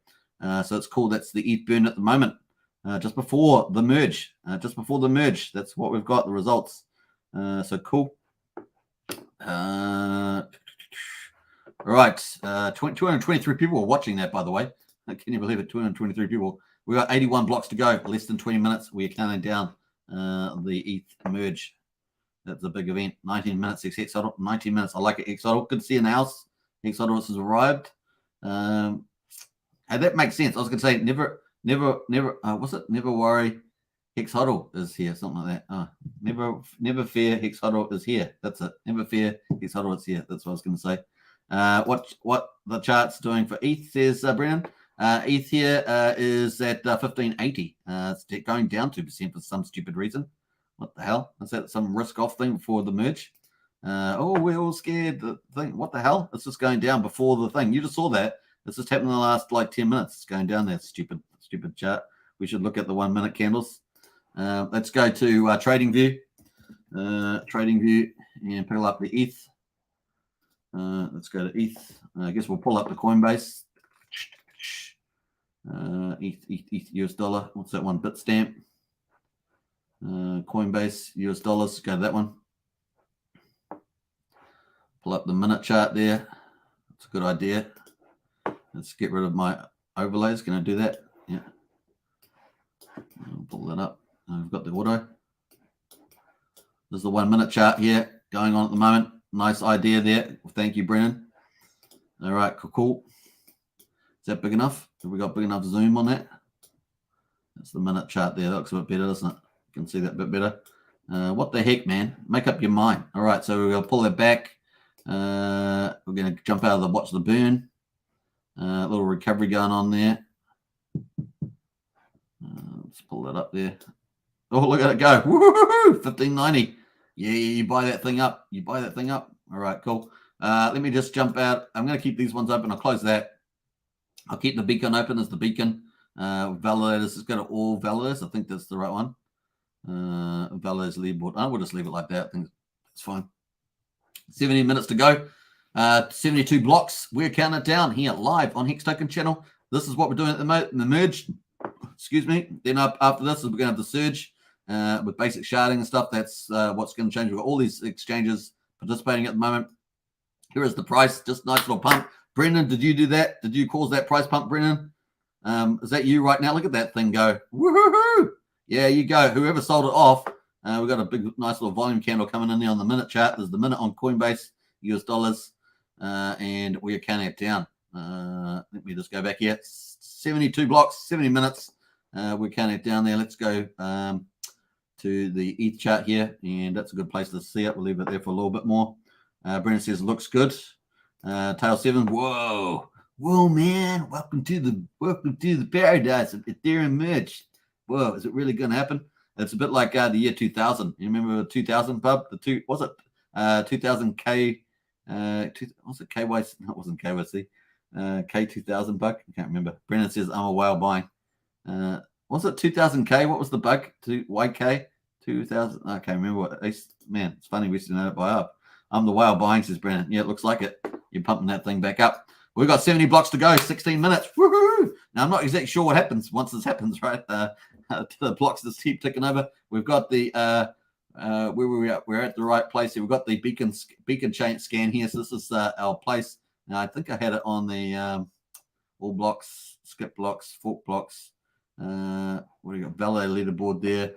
So it's cool. That's the ETH burn at the moment. Just before the merge. That's what we've got, the results. So cool. All right. 223 people are watching that, by the way. Can you believe it? 223 people. We got 81 blocks to go. Less than 20 minutes. We are counting down the ETH merge. That's a big event. 19 minutes, Hexodal. 19 minutes. I like it, Hexodal. Good to see you in the house. Hexodal has arrived. And that makes sense. I was going to say, never, what's it? Never worry. Hexodal is here. Something like that. Never fear. Hexodal is here. That's it. Never fear. Hexodal is here. That's what I was going to say. What the chart's doing for ETH, says Brennan. ETH here is at 1580. It's going down 2% for some stupid reason. What the hell? Is that some risk-off thing before the merge? We're all scared. The thing. What the hell? It's just going down before the thing. You just saw that. It's just happened in the last 10 minutes. It's going down there. Stupid chart. We should look at the 1 minute candles. Let's go to Trading View. Trading View and pull up the ETH. Let's go to ETH. I guess we'll pull up the Coinbase. ETH US dollar. What's that one? Bitstamp. Coinbase US dollars. Go to that one. Pull up the minute chart there. That's a good idea. Let's get rid of my overlays. Can I do that? Yeah. I'll pull that up. I've got the auto. There's the 1 minute chart here going on at the moment. Nice idea there. Thank you, Brennan. All right, cool. Is that big enough? Have we got big enough zoom on that? That's the minute chart there. That looks a bit better, doesn't it? You can see that a bit better. What the heck, man? Make up your mind. All right, so we're going to pull that back. We're going to jump out of the watch the burn. A little recovery going on there. Let's pull that up there. Oh, look at it go. Woo-hoo-hoo! 1590. Yeah, you buy that thing up. All right, cool. Let me just jump out. I'm going to keep these ones open. I'll close that. I'll keep the beacon open as the beacon. Validators, it's got all validators. I think that's the right one. Validators leaderboard. I will just leave it like that. I think it's fine. 70 minutes to go. 72 blocks. We're counting it down here live on Hex Token channel. This is what we're doing at the merge. Excuse me. Then up after this, we're going to have the surge with basic sharding and stuff. That's what's going to change. We've got all these exchanges participating at the moment. Here is the price. Just nice little pump. Brendan, did you do that? Did you cause that price pump, Brendan? Is that you right now? Look at that thing go. Woohoo! Yeah, you go. Whoever sold it off. We've got a big, nice little volume candle coming in there on the minute chart. There's the minute on Coinbase, US dollars, and we are counting it down. Let me just go back here. 72 blocks, 70 minutes. We're counting it down there. Let's go to the ETH chart here, and that's a good place to see it. We'll leave it there for a little bit more. Brendan says, looks good. Tail 7. Whoa, man! Welcome to the paradise of Ethereum merge. Whoa, is it really going to happen? It's a bit like the year 2000. You remember 2000 pub? 2000K? Was it KYC? No, it wasn't KYC. K2000 bug. I can't remember. Brendan says I'm a whale buying. Was it 2000K? What was the bug? To YK 2000. I can't remember what. Man, it's funny we used to know it by up. I'm the whale buying, says Brendan. Yeah, it looks like it. You're pumping that thing back up. We've got 70 blocks to go. 16 minutes. Woohoo! Now I'm not exactly sure what happens once this happens, right? The blocks just keep ticking over. We've got the where were we at? We're at the right place here. We've got the beacon chain scan here. So this is our place. Now I think I had it on the all blocks, skip blocks, fork blocks. What do you got? Validator leaderboard there.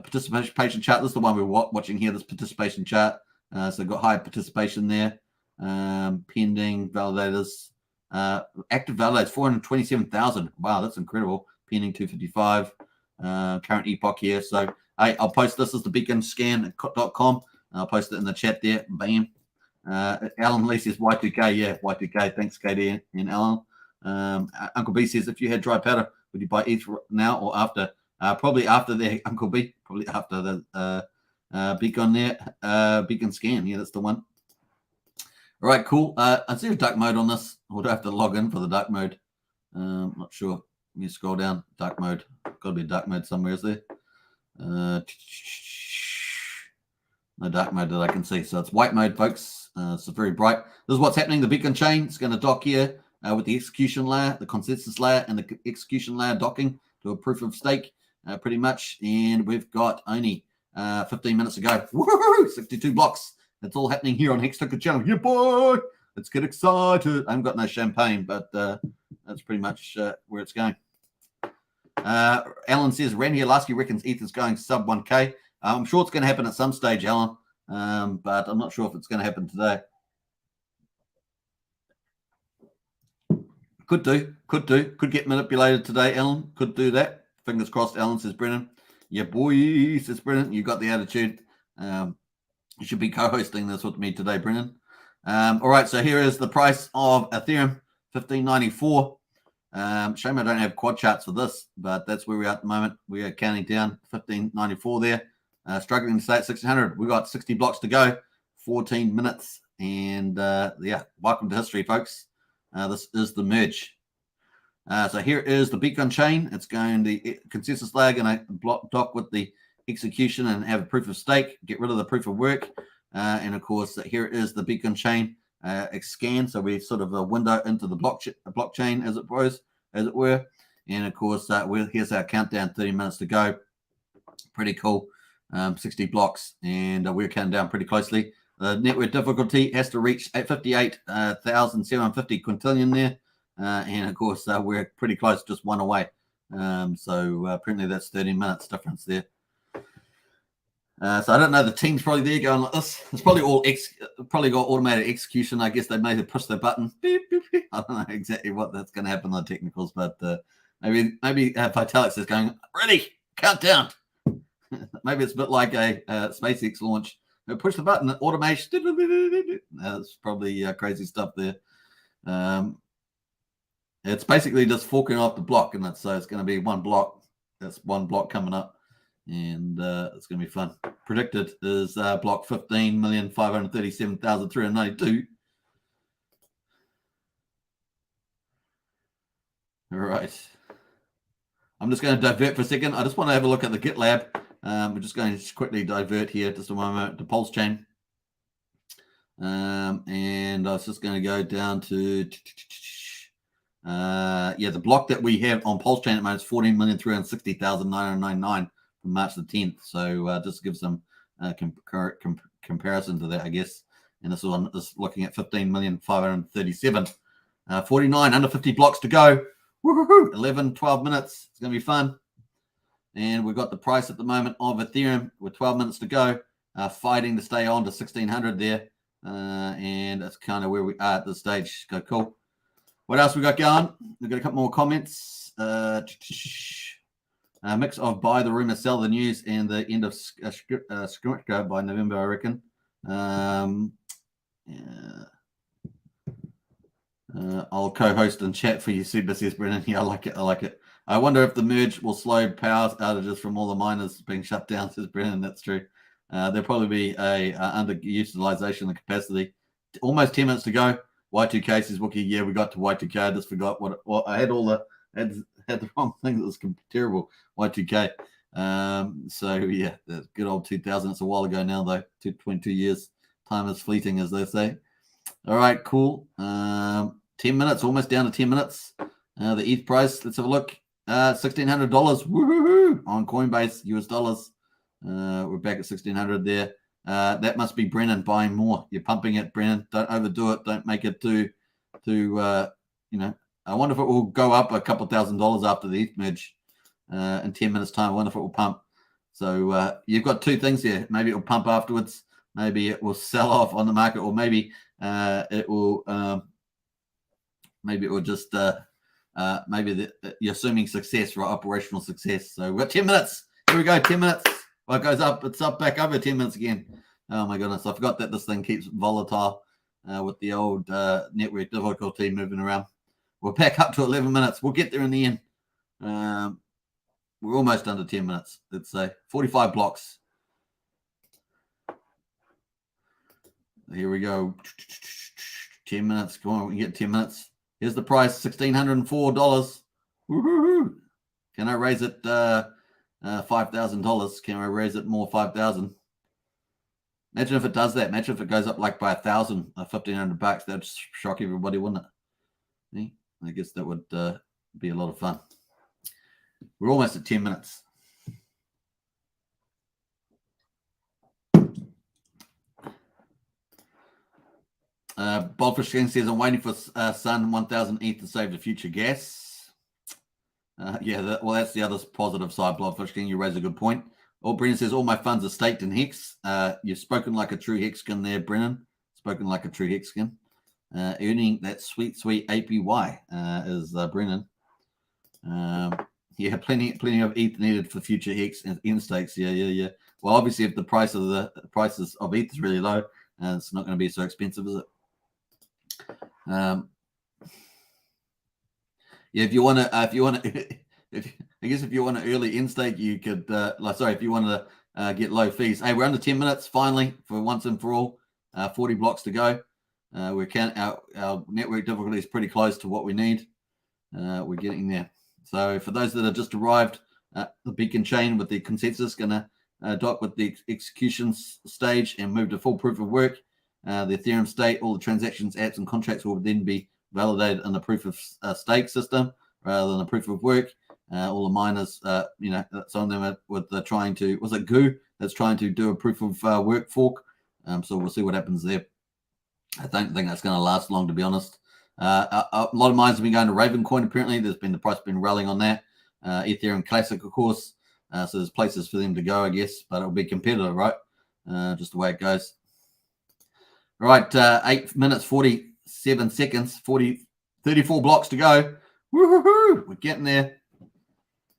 Participation chart. This is the one we're watching here. This participation chart. So got high participation there. Pending validators. Active validators 427,000. Wow, that's incredible. Pending 255. Current epoch here. So hey, I'll post this as the beaconscan.com. I'll post it in the chat there. Bam. Alan Lee says Y2K. Yeah, Y2K. Thanks, KD and Alan. Uncle B says, if you had dry powder, would you buy ETH now or after? Probably after the Uncle B. Probably after the beacon there. Beacon scan. Yeah, that's the one. All right, cool. I see a dark mode on this. We'll have to log in for the dark mode. Not sure. Let me scroll down. Dark mode. Got to be a dark mode somewhere, is there? No dark mode that I can see. So it's white mode, folks. So very bright. This is what's happening. The beacon chain is going to dock here with the execution layer, the consensus layer, and the execution layer docking to a proof of stake, pretty much. And we've got only 15 minutes ago. Woohoo! 62 blocks. That's all happening here on Hex Token channel. Yeah, boy. Let's get excited. I haven't got no champagne, but that's pretty much where it's going. Alan says, Randy Alaski reckons ETH is going sub 1K. I'm sure it's going to happen at some stage, Alan, but I'm not sure if it's going to happen today. Could do. Could get manipulated today, Alan. Could do that. Fingers crossed, Alan, says Brennan. Yeah, boy, says Brennan. You got the attitude. You should be co-hosting this with me today, Brennan. All right, so here is the price of Ethereum, 1594. Shame I don't have quad charts for this, but that's where we are at the moment. We are counting down 1594 there. Struggling to stay at 1600. We've got 60 blocks to go, 14 minutes. And yeah, welcome to history, folks. This is the merge. So here is the beacon chain. It's going, the consensus layer going to dock with the execution and have a proof of stake, get rid of the proof of work. And of course, here is the beacon chain scan. So we sort of a window into the blockchain, as it were. And of course, here's our countdown, 30 minutes to go. Pretty cool. 60 blocks, and we're counting down pretty closely. The network difficulty has to reach 58,750 quintillion there. And of course, we're pretty close, just one away. So apparently that's 30 minutes difference there. So I don't know, the team's probably there going like this. It's probably probably got automated execution. I guess they may have pushed the button. Beep, beep, beep. I don't know exactly what that's going to happen on the technicals, but maybe Vitalix is going, ready, countdown. Maybe it's a bit like a SpaceX launch. Push the button, automation. That's probably crazy stuff there. It's basically just forking off the block, and so it's going to be one block. That's one block coming up, and it's going to be fun. Predicted is block 15,537,392. All right. I'm just going to divert for a second. I just want to have a look at the GitLab. We're just going to quickly divert here just a moment to Pulsechain. And I was just going to go down to, the block that we have on Pulsechain at the moment is 14,360,999 from March the 10th. So just give some comparison to that, I guess. And this one is looking at 15,537,49, under 50 blocks to go. Woo-hoo-hoo. 11, 12 minutes. It's going to be fun. And we've got the price at the moment of Ethereum with 12 minutes to go, fighting to stay on to 1600 there. And that's kind of where we are at this stage. Go cool. What else we got going? We've got a couple more comments. A mix of buy the rumor, sell the news, and the end of script by November, I reckon. I'll co-host and chat for you, Super, says Brennan. Yeah, I like it. I wonder if the merge will slow power outages from all the miners being shut down, says Brennan. That's true. There'll probably be a underutilization of capacity. Almost 10 minutes to go. Y2K says Wookie. Yeah, we got to Y2K. I just forgot what I had had the wrong thing. That was terrible. Y2K. So yeah, the good old 2000. It's a while ago now, though. 22 years. Time is fleeting, as they say. All right, cool. 10 minutes, almost down to 10 minutes. The ETH price, let's have a look. $1,600. Woohoo! On Coinbase, US dollars. We're back at 1,600 there. That must be Brennan buying more. You're pumping it, Brennan. Don't overdo it. Don't make it too I wonder if it will go up a couple $1,000s after the ETH merge in 10 minutes time. I wonder if it will pump. So you've got two things here. Maybe it will pump afterwards. Maybe it will sell off on the market, or maybe it will just you're assuming success, right? Operational success. So we've got 10 minutes. Here we go, 10 minutes. Well, it goes up. It's up back over 10 minutes again. Oh, my goodness. I forgot that this thing keeps volatile with the old network difficulty moving around. We're back up to 11 minutes. We'll get there in the end. We're almost under 10 minutes, let's say. 45 blocks. Here we go. 10 minutes. Come on, we can get 10 minutes. Here's the price, $1,604. Woohoo! Can I raise it $5,000? Can I raise it more, 5,000? Imagine if it does that. Imagine if it goes up like by 1,000, $1,500. That'd shock everybody, wouldn't it? Yeah, I guess that would be a lot of fun. We're almost at 10 minutes. Boldfish King says, I'm waiting for Sun 1,000 ETH to save the future gas. Yeah, well, that's the other positive side, Bloodfish King. You raise a good point. Brennan says, all my funds are staked in Hex. You've spoken like a true Hexkin there, Brennan. Spoken like a true Hexkin. Earning that sweet APY is Brennan. Yeah, plenty of ETH needed for future Hex and in stakes. Yeah. Well, obviously, if the prices of ETH is really low, it's not going to be so expensive, is it? Yeah, if you want to, I guess if you want an early in stake, you could. If you want to get low fees. Hey, we're under 10 minutes finally for once and for all. 40 blocks to go. Our network difficulty is pretty close to what we need. We're getting there. So for those that have just arrived, the beacon chain with the consensus going to dock with the execution stage and move to full proof of work. The Ethereum state, all the transactions, apps, and contracts will then be validated in the proof of stake system rather than a proof of work. All the miners, some of them are trying to, was it Goo that's trying to do a proof of work fork? So we'll see what happens there. I don't think that's going to last long, to be honest. A lot of miners have been going to Ravencoin, apparently. The price been rallying on that. Ethereum Classic, of course. So there's places for them to go, I guess, but it'll be competitive, right? Just the way it goes. All right, 8 minutes, 47 seconds, 34 blocks to go. Woohoo! We're getting there.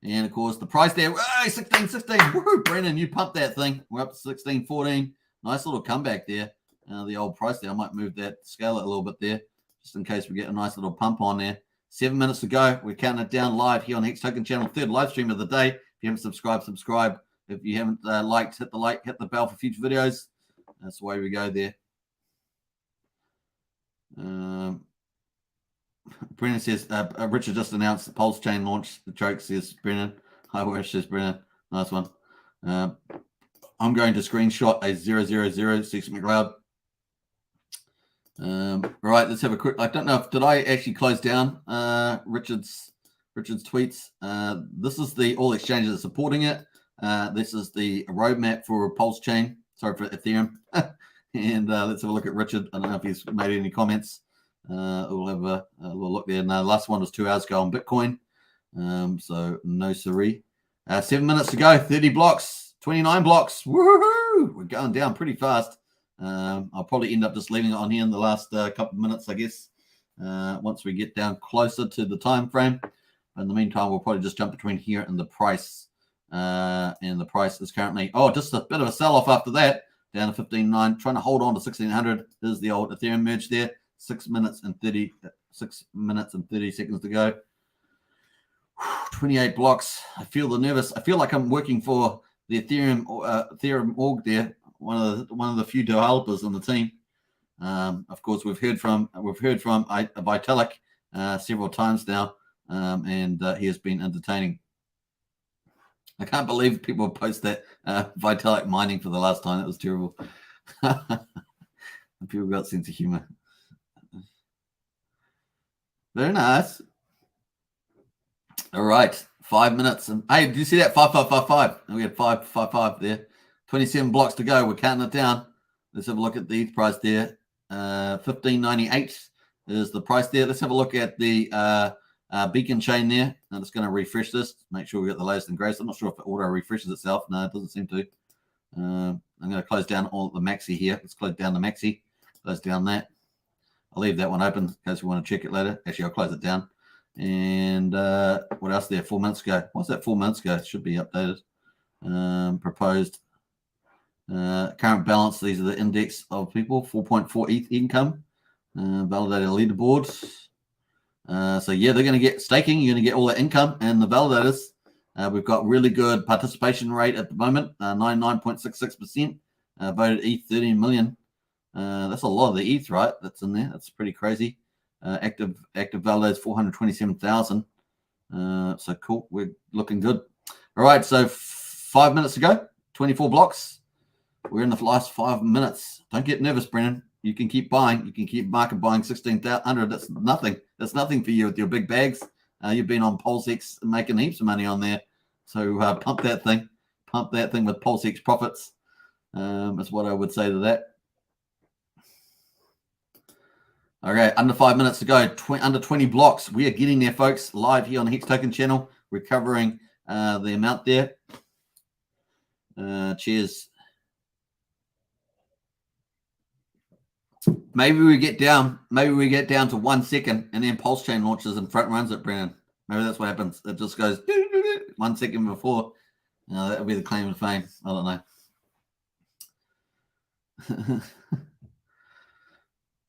And, of course, the price there, 16. Woohoo! Brennan, you pumped that thing. We're up to 16.14. Nice little comeback there. The old price there. I might move that scale a little bit there just in case we get a nice little pump on there. 7 minutes to go. We're counting it down live here on Hex Token Channel. Third live stream of the day. If you haven't subscribed, subscribe. If you haven't liked, hit the like, hit the bell for future videos. That's the way we go there. Brennan says, Richard just announced the Pulsechain launch. The joke says, Brennan. Hi, wish says Brennan. Nice one. I'm going to screenshot a 000 6 McLeod. Right, let's have a quick. I don't know if did I actually close down Richard's tweets. This is the all exchanges that are supporting it. This is the roadmap for Pulsechain. Sorry, for Ethereum. And let's have a look at Richard. I don't know if he's made any comments. We'll have a little look there. No, the last one was 2 hours ago on Bitcoin. So no siree. 7 minutes to go. 30 blocks. 29 blocks. Woohoo! We're going down pretty fast. I'll probably end up just leaving it on here in the last couple of minutes, I guess, once we get down closer to the time frame. But in the meantime, we'll probably just jump between here and the price. And the price is currently, just a bit of a sell-off after that, down to 15.9, trying to hold on to 1,600. There's the old Ethereum merge there. 6 minutes and 30 seconds to go. 28 blocks. I feel the nervous. I feel like I'm working for the Ethereum org there. One of the few developers on the team. Of course, we've heard from Vitalik several times now, and he has been entertaining. I can't believe people post that Vitalik mining for the last time. That was terrible. People got sense of humor. Very nice. All right, 5 minutes. And hey, did you see that 5555? We had 555 there. 27 blocks to go. We're counting it down. Let's have a look at the ETH price there. 15.98 is the price there. Let's have a look at the beacon chain there. I'm just going to refresh this. Make sure we get the latest and greatest. I'm not sure if it auto refreshes itself. No, it doesn't seem to. I'm going to close down all the maxi here. Let's close down the maxi. Close down that. I'll leave that one open in case we want to check it later. Actually, I'll close it down. And what else there? 4 minutes ago. What's that 4 months ago? It should be updated. Proposed current balance. These are the index of people. 4.4 ETH income. Validated leaderboards. So yeah, they're going to get staking. You're going to get all that income and the validators. We've got really good participation rate at the moment. 99.66%. Voted ETH 13 million. That's a lot of the ETH, right? That's in there. That's pretty crazy. Active validators 427,000. So cool. We're looking good. All right. So 5 minutes to go. 24 blocks. We're in the last 5 minutes. Don't get nervous, Brennan. You can keep buying. You can keep market buying 16,100. That's nothing. That's nothing for you with your big bags. You've been on Pulsechain making heaps of money on there. So pump that thing. Pump that thing with Pulsechain profits. That's what I would say to that. Okay, under 5 minutes to go. Under 20 blocks. We are getting there, folks. Live here on the Hex Token channel. We're covering the amount there. Cheers. Maybe we get down to 1 second and then Pulsechain launches and front runs it, Brennan. Maybe that's what happens. It just goes 1 second before. That would be the claim to fame. I don't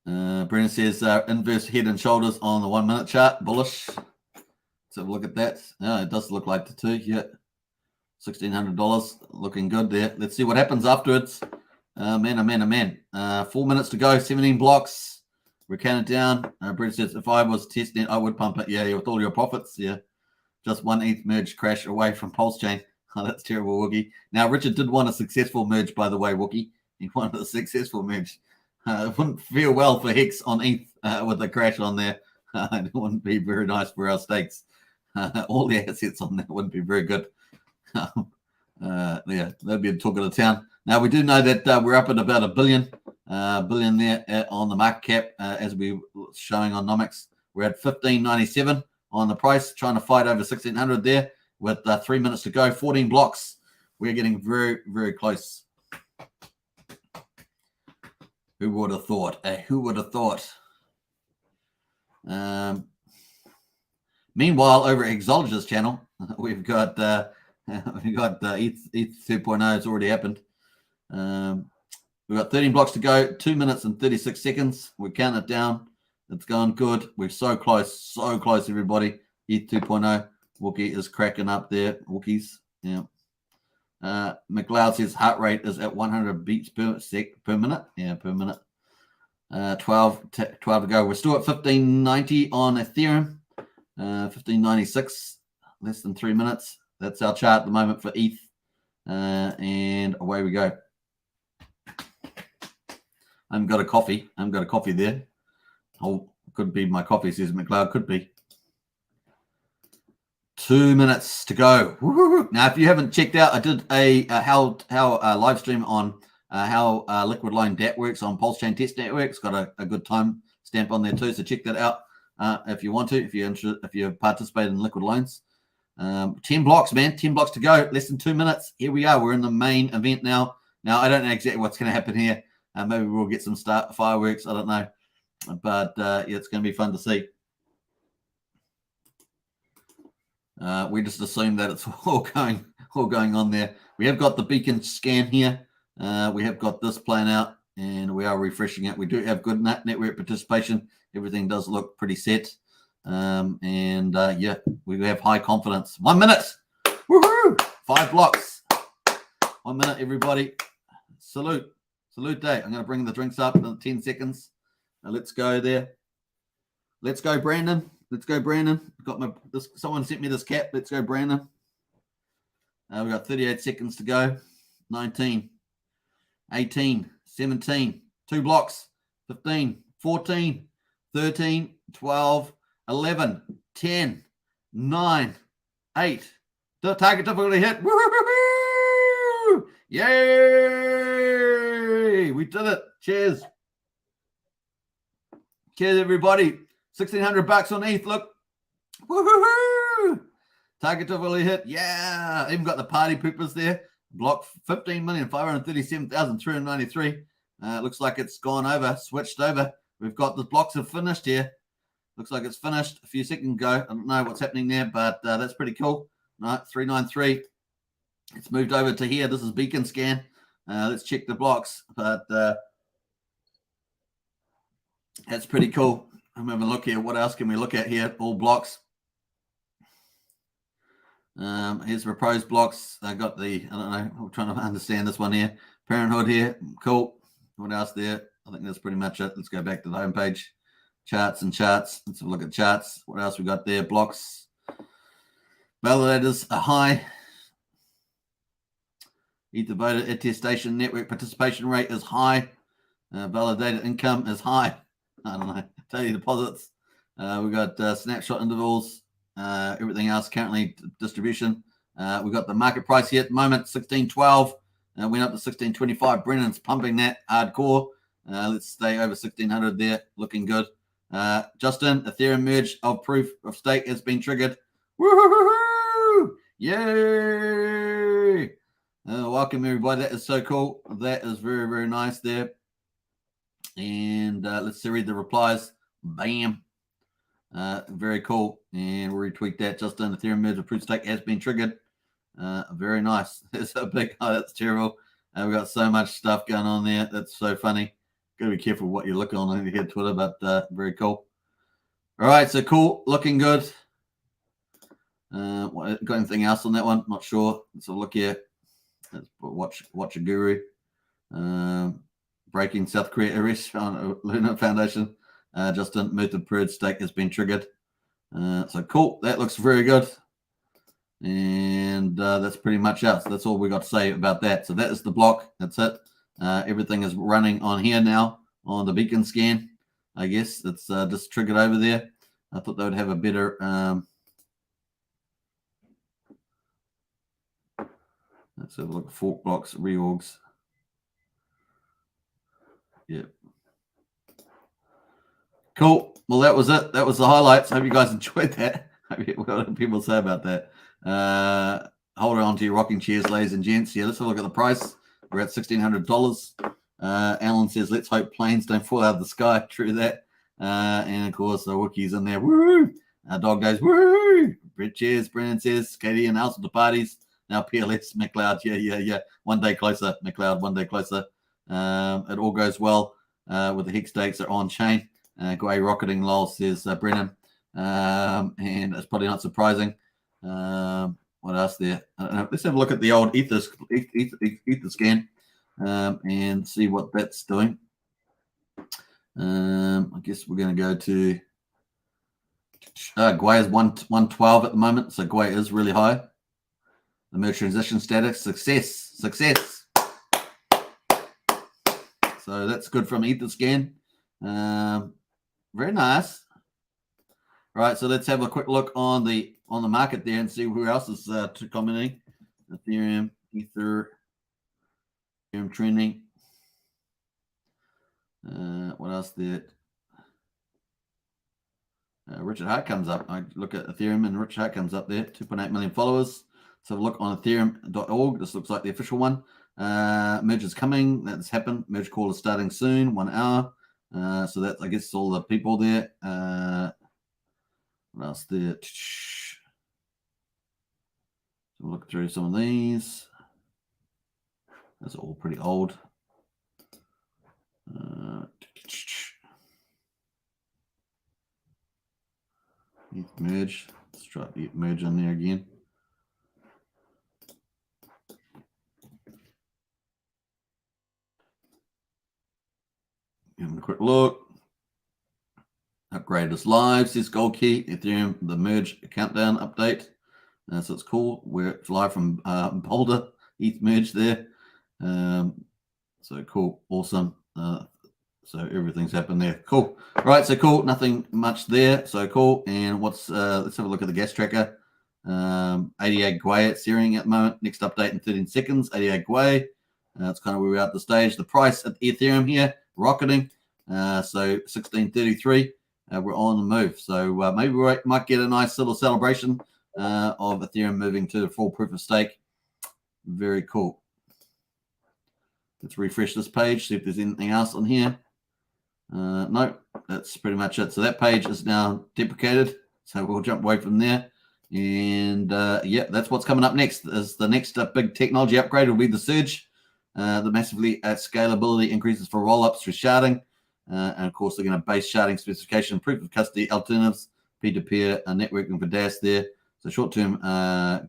know. Brennan says inverse head and shoulders on the 1 minute chart. Bullish. Let's have a look at that. It does look like the two. Yeah. $1,600. Looking good there. Let's see what happens afterwards. Man. 4 minutes to go, 17 blocks. We're counting down. Brennan says, if I was testing, I would pump it. Yeah, with all your profits. Yeah. Just 1 ETH merge crash away from Pulsechain. Oh, that's terrible, Wookie. Now, Richard did want a successful merge, by the way, Wookie. He wanted a successful merge. It wouldn't feel well for Hex on ETH with a crash on there. It wouldn't be very nice for our stakes. All the assets on there wouldn't be very good. Yeah, that'd be a talk of the town. Now, we do know that we're up at about $1 billion there on the market cap, as we were showing on Nomics. We're at 1597 on the price, trying to fight over 1600 there with 3 minutes to go, 14 blocks. We're getting very, very close. Who would have thought? Who would have thought? Meanwhile, over at Exologist channel, we've got ETH 2.0. It's already happened. We've got 13 blocks to go, 2 minutes and 36 seconds. We count it down. It's going good. We're so close, everybody. ETH 2.0. Wookie is cracking up there. Wookies. Yeah. McLeod says heart rate is at 100 beats per minute. Yeah, per minute. 12 to go. We're still at 1590 on Ethereum. 1596, less than 3 minutes. That's our chart at the moment for ETH. And away we go. I haven't got a coffee. There. Oh, could be my coffee, says McLeod. Could be. 2 minutes to go. Woo-hoo-hoo. Now, if you haven't checked out, I did a how live stream on how liquid line DAT works on Pulsechain Test Network. It's got a good time stamp on there too, so check that out if you want to, if you participate in liquid lines. 10 blocks, man. 10 blocks to go. Less than 2 minutes. Here we are. We're in the main event now. Now, I don't know exactly what's going to happen here. Maybe we'll get some fireworks. I don't know. But yeah, it's going to be fun to see. We just assume that it's all going on there. We have got the beacon scan here. We have got this playing out, and we are refreshing it. We do have good network participation. Everything does look pretty set. Yeah, we have high confidence. 1 minute. Woohoo! 5 blocks. 1 minute, everybody. Salute day. I'm going to bring the drinks up in 10 seconds. Now let's go there. Let's go, Brandon. Someone sent me this cap. Let's go, Brandon. We've got 38 seconds to go. 19, 18, 17, 2 blocks, 15, 14, 13, 12, 11, 10, 9, 8. The target difficulty hit. Woo-hoo-hoo-hoo! Yay! We did it. Cheers. Cheers, everybody. $1,600 on ETH. Look. Woo-hoo-hoo! Target difficulty hit. Yeah. Even got the party poopers there. Block 15,537,393. Looks like it's gone over, switched over. We've got the blocks have finished here. Looks like it's finished a few seconds ago. I don't know what's happening there, but that's pretty cool. Right, 393. It's moved over to here. This is beacon scan. Let's check the blocks, but that's pretty cool. I'm having a look here. What else can we look at here? All blocks. Here's proposed blocks. I got the, I don't know, I'm trying to understand this one here. Parenthood here. Cool. What else there? I think that's pretty much it. Let's go back to the homepage. Charts. Let's have a look at charts. What else we got there? Blocks. Validators are high. Ether voted attestation network participation rate is high. Validated income is high. I don't know. Daily deposits. We've got snapshot intervals. Everything else currently distribution. We've got the market price here at the moment, 1612. Went up to 1625. Brennan's pumping that hardcore. Let's stay over 1600 there. Looking good. Justin, Ethereum merge of proof of stake has been triggered. Woo-hoo-hoo-hoo! Yay! Welcome, everybody. That is so cool. That is very, very nice there. And let's read the replies. Bam. Very cool. And we'll retweet that. Justin, Ethereum merge of proof of stake has been triggered. Very nice. It's a big, that's terrible. We've got so much stuff going on there. That's so funny. Got to be careful what you look on here, Twitter, but very cool. All right, so cool. Looking good. Got anything else on that one? Not sure. Let's have a look here. Let's watch a guru. Breaking South Korea arrest on Luna Foundation. Justin, move to purge stake has been triggered. So cool. That looks very good. And that's pretty much us. That's all we got to say about that. So that is the block. That's it. Everything is running on here now on the beacon scan. I guess it's just triggered over there. I thought they would have a better. Let's have a look at fork blocks, reorgs. Yep. Cool. Well, that was it. That was the highlights. Hope you guys enjoyed that. What do people say about that? Hold on to your rocking chairs, ladies and gents. Yeah, let's have a look at the price. We're at $1,600. Alan says, let's hope planes don't fall out of the sky. True that. And of course, the Wookiees in there. Woo! Dog goes, woo! Cheers. Brennan says, Katie and House of the parties. Now PLS, McLeod. Yeah. One day closer, McLeod. One day closer. It all goes well with the Hex stakes are on chain. Grey rocketing, lol, says Brennan. And it's probably not surprising. What else there? Let's have a look at the old Ether scan and see what that's doing. I guess we're going to go to Gwei is 112 at the moment, so Gwei is really high. The merge transition status, success. So that's good from Ether scan. Very nice. All right, so let's have a quick look on the market there and see who else is commenting. Ethereum, Ether, Ethereum trending. What else there? Richard Hart comes up. I look at Ethereum and Richard Hart comes up there. 2.8 million followers. Let's have a look on ethereum.org. This looks like the official one. Merge is coming. That's happened. Merge call is starting soon. 1 hour. So that's, I guess, all the people there. What else there? So we'll look through some of these. That's all pretty old. Merge. Let's try the merge on there again. Give it a quick look. Upgrade is live, says Gold Key. Ethereum, the merge countdown update. So it's cool. We're live from Boulder, ETH merge there. So cool, awesome. So everything's happened there. Cool. All right, so cool. Nothing much there. So cool. And what's let's have a look at the gas tracker. 88 Gwei at Searing at the moment. Next update in 13 seconds. 88 Gwei. That's kind of where we're at the stage. The price at Ethereum here, rocketing. So 1633. We're on the move. So maybe we might get a nice little celebration of Ethereum moving to full proof of stake. Very cool. Let's refresh this page, see if there's anything else on here. No, that's pretty much it. So that page is now deprecated. So we'll jump away from there. And yeah, that's what's coming up next. Is the next big technology upgrade will be the Surge. The massively scalability increases for rollups through sharding. And of course, they're going to base sharding specification, proof of custody alternatives, peer-to-peer networking for DAS there. So short-term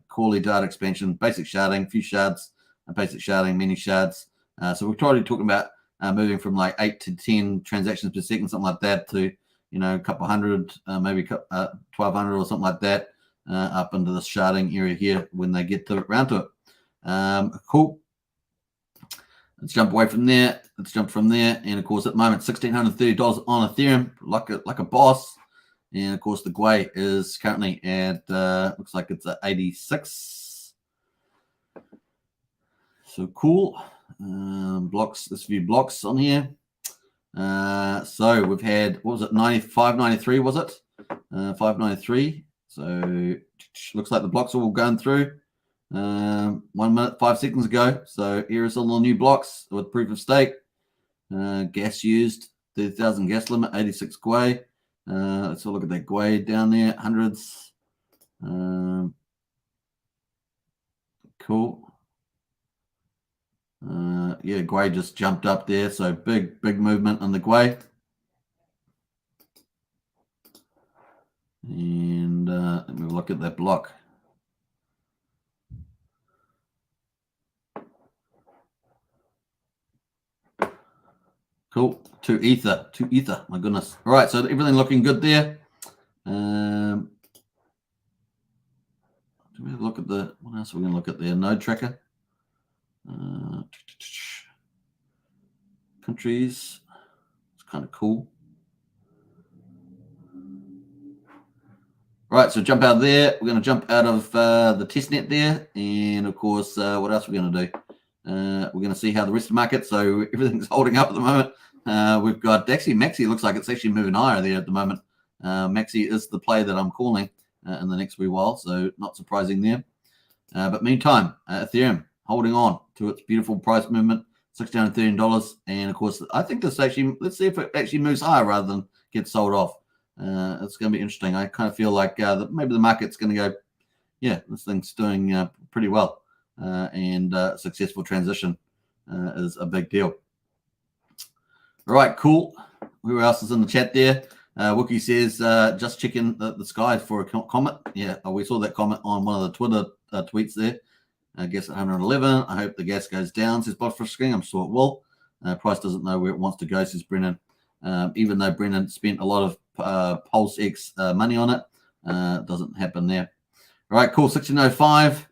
Corley data expansion, basic sharding, few shards, basic sharding, many shards. So we're already talking about moving from like 8 to 10 transactions per second, something like that, to, you know, a couple hundred, maybe 1,200 or something like that, up into the sharding area here when they get to around to it. Cool. Let's jump away from there. Let's jump from there. And of course, at the moment, $1,630 on Ethereum, like a boss. And of course, the Gwei is currently at looks like it's at 86. So cool. Blocks. Let's view blocks on here. So we've had, what was it, 593 was it? 593. So looks like the blocks are all going through. 1 minute, 5 seconds ago. So here are some of the new blocks with proof of stake. Gas used, 30,000 gas limit, 86 Gwei. Let's have a look at that Gwei down there, hundreds. Cool. Yeah, Gwei just jumped up there. So big movement on the Gwei. And let me look at that block. Cool. To ether. My goodness. All right. So everything looking good there. Do we look at the, what else are we going to look at there? Node tracker. Countries. It's kind of cool. All right. So jump out of there. We're going to jump out of the testnet there. And of course, what else are we going to do? We're going to see how the rest of the market. So everything's holding up at the moment. We've got actually Maxi looks like it's actually moving higher there at the moment. Maxi is the play that I'm calling in the next wee while, so not surprising there. But meantime, Ethereum holding on to its beautiful price movement, $613. And of course, I think this actually, let's see if it actually moves higher rather than get sold off. It's going to be interesting. I kind of feel like maybe the market's going to go, yeah, this thing's doing pretty well. And successful transition is a big deal. All right, cool. Who else is in the chat there? Wookie says, just checking the sky for a comet. Yeah, we saw that comment on one of the Twitter tweets there. I guess at 111. I hope the gas goes down, says Bob Screen. I'm sure it will. Price doesn't know where it wants to go, says Brennan. Even though Brennan spent a lot of PulseX money on it, it doesn't happen there. All right, cool. 1605.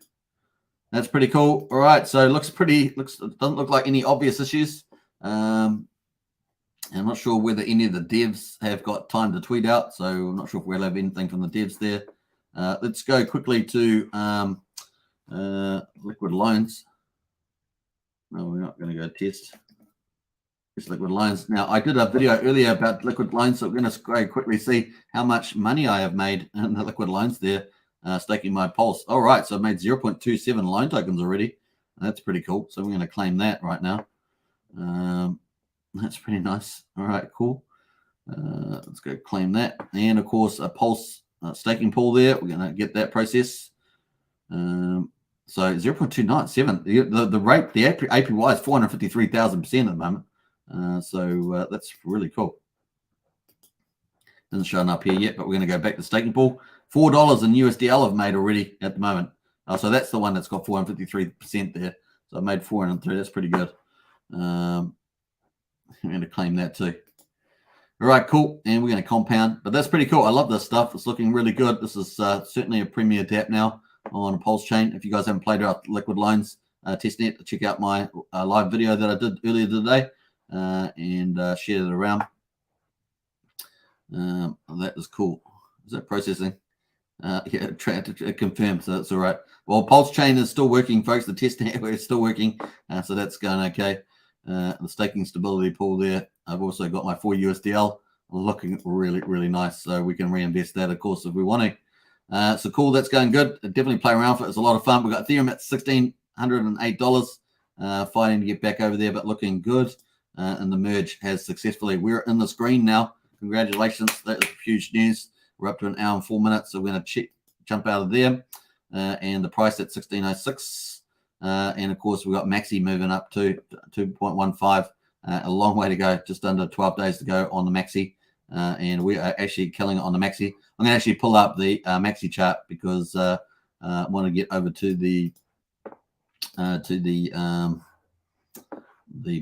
That's pretty cool. All right, so doesn't look like any obvious issues. I'm not sure whether any of the devs have got time to tweet out, so I'm not sure if we'll have anything from the devs there. Let's go quickly to liquid loans. No, we're not going to go test. Just liquid loans. Now, I did a video earlier about liquid loans, so we're going to go quickly see how much money I have made in the liquid loans there, staking my Pulse. All right, so I made 0.27 loan tokens already. That's pretty cool. So we're going to claim that right now. That's pretty nice. All right, cool. Let's go claim that. And of course, a Pulse staking pool there. We're going to get that process. So 0.297. The rate, the APY is 453,000% at the moment. So that's really cool. Isn't showing up here yet, but we're going to go back to staking pool. $4 in USDL I've made already at the moment. So that's the one that's got 453% there. So I made 403. That's pretty good. I'm going to claim that too. All right, cool. And we're going to compound. But that's pretty cool. I love this stuff. It's looking really good. This is certainly a premier dApp now on Pulsechain. If you guys haven't played out Liquid Loans testnet, check out my live video that I did earlier today and shared it around. That is cool. Is that processing? Yeah, it confirmed, so that's all right. Well, Pulsechain is still working, folks. The testnet is still working, so that's going okay. The staking stability pool there. I've also got my 4 USDL looking really, really nice. So we can reinvest that, of course, if we want to. So cool, that's going good. Definitely play around for it. It's a lot of fun. We've got Ethereum at $1,608, fighting to get back over there, but looking good. And the merge has successfully. We're in this green now. Congratulations. That is huge news. We're up to 1 hour and 4 minutes. So we're going to jump out of there. And the price at 1606. And of course, we've got Maxi moving up to 2.15. A long way to go, just under 12 days to go on the Maxi. And we are actually killing it on the Maxi. I'm going to actually pull up the Maxi chart because I want to get over to the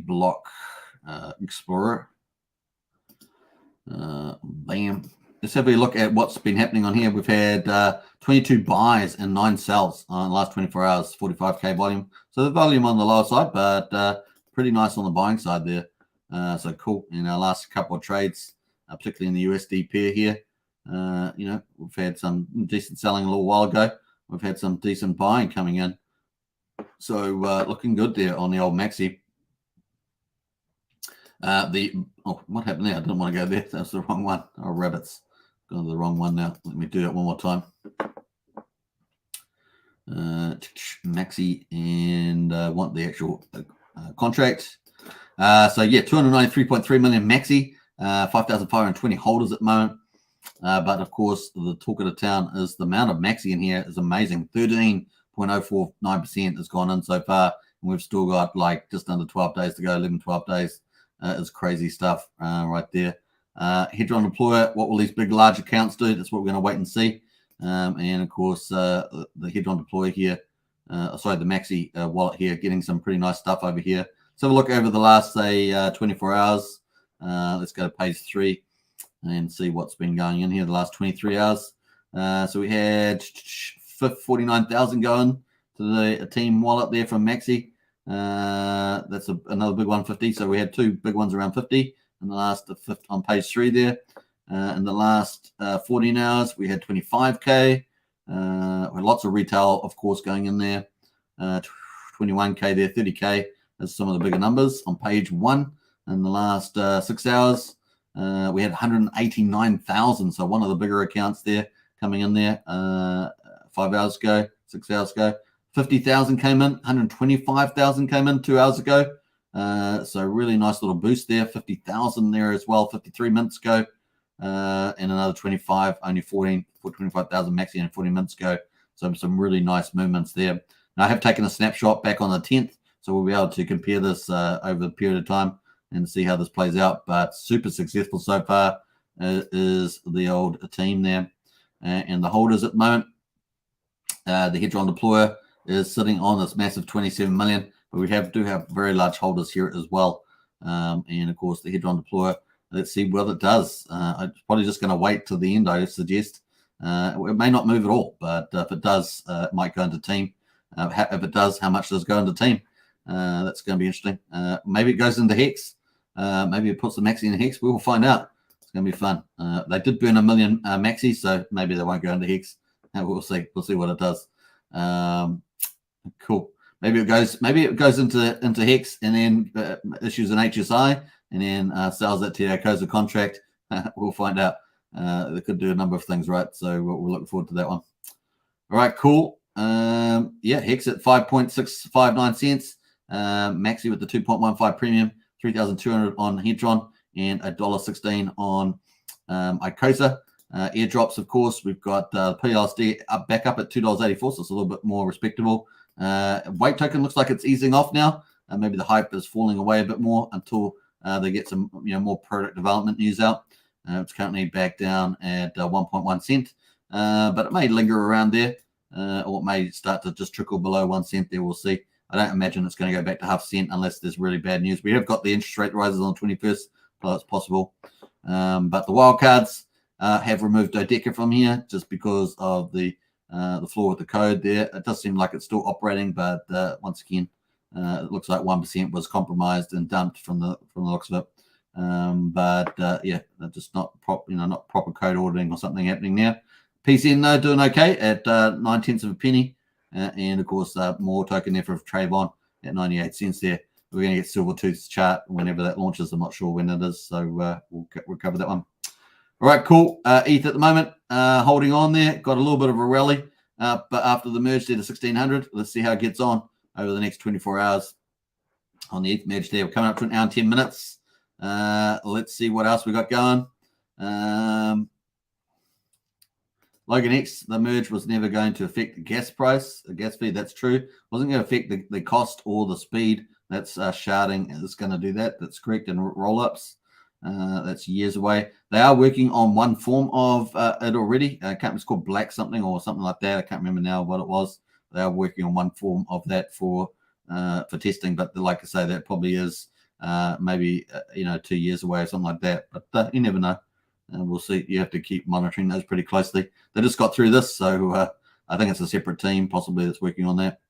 block explorer. Bam. Let's have a look at what's been happening on here. We've had 22 buys and 9 sells on the last 24 hours, 45K volume. So the volume on the lower side, but pretty nice on the buying side there. So cool. In our last couple of trades, particularly in the USD pair here, we've had some decent selling a little while ago. We've had some decent buying coming in. So looking good there on the old Maxi. What happened there? I didn't want to go there. That's the wrong one. Oh, rabbits. Gone to the wrong one now. Let me do that one more time. Maxi, and want the actual contract. So yeah, 293.3 million Maxi, 5,520 holders at the moment. But of course, the talk of the town is the amount of Maxi in here is amazing. 13.049% has gone in so far, and we've still got like just under 12 days to go. 11, 12 days is crazy stuff right there. Hedron deployer, what will these big, large accounts do? That's what we're going to wait and see. And of course, the Hedron deployer here, the Maxi wallet here, getting some pretty nice stuff over here. Let's have a look over the last, say, 24 hours. Let's go to page 3 and see what's been going in here the last 23 hours. So we had 49,000 going to the team wallet there from Maxi. That's another big one, 50. So we had two big ones around 50 in the last on page 3 there. In the last 14 hours, we had 25K. We had lots of retail, of course, going in there. 21K there, 30K. That's some of the bigger numbers on page 1. In the last 6 hours, we had 189,000. So one of the bigger accounts there coming in there 5 hours ago, 6 hours ago. 50,000 came in, 125,000 came in 2 hours ago. So really nice little boost there. 50,000 there as well, 53 minutes ago. And another 25, only 25,000 Maxi and 40 minutes ago. So some really nice movements there. Now, I have taken a snapshot back on the 10th, so we'll be able to compare this over a period of time and see how this plays out. But super successful so far is the old team there. And the holders at the moment, the Hedron deployer is sitting on this massive 27 million, but we do have very large holders here as well. And of course, the Hedron deployer, let's see what it does. I'm probably just going to wait till the end, I suggest. It may not move at all, but if it does, it might go into team. If it does, how much does it go into team? That's going to be interesting. Maybe it goes into Hex. Maybe it puts the Maxi in Hex. We will find out. It's going to be fun. They did burn 1 million Maxi, so maybe they won't go into Hex. We'll see. We'll see what it does. Cool. Maybe it goes into Hex and then issues an HSI and then sells it to the COSA contract. We'll find out. They could do a number of things, right? So we'll look forward to that one. All right, cool. Hex at 5.659 cents. Maxi with the 2.15 premium, 3,200 on Hedron, and $1.16 on ICOSA. Airdrops, of course, we've got PUSD back up at $2.84, so it's a little bit more respectable. White token looks like it's easing off now. Maybe the hype is falling away a bit more until they get some more product development news out. It's currently back down at 1.1 cent, but it may linger around there, or it may start to just trickle below 1 cent there. We'll see. I don't imagine it's going to go back to half cent unless there's really bad news. We have got the interest rate rises on the 21st, so it's possible. But the wildcards have removed Dodeca from here just because of the flaw with the code there. It does seem like it's still operating, but once again, it looks like 1% was compromised and dumped from the looks of it. That's just not proper code auditing or something happening there. PCN though doing okay at 9/10 of a penny, and of course more token there for Trayvon at 98 cents there. We're going to get Silvertooth's chart whenever that launches. I'm not sure when it is, so we'll cover that one. All right, cool. ETH at the moment holding on there. Got a little bit of a rally, but after the merge there to 1600, let's see how it gets on over the next 24 hours on the ETH merge there. We're coming up to an hour and 10 minutes. Let's see what else we got going. Logan X, the merge was never going to affect the gas price, the gas fee. That's true. Wasn't going to affect the cost or the speed. That's sharding is going to do that. That's correct. And roll-ups. That's years away. They are working on one form of it already. I can't remember, it's called Black something or something like that. I can't remember now what it was. They are working on one form of that for testing. But like I say, that probably is maybe 2 years away or something like that. But you never know. We'll see. You have to keep monitoring those pretty closely. They just got through this, so I think it's a separate team possibly that's working on that.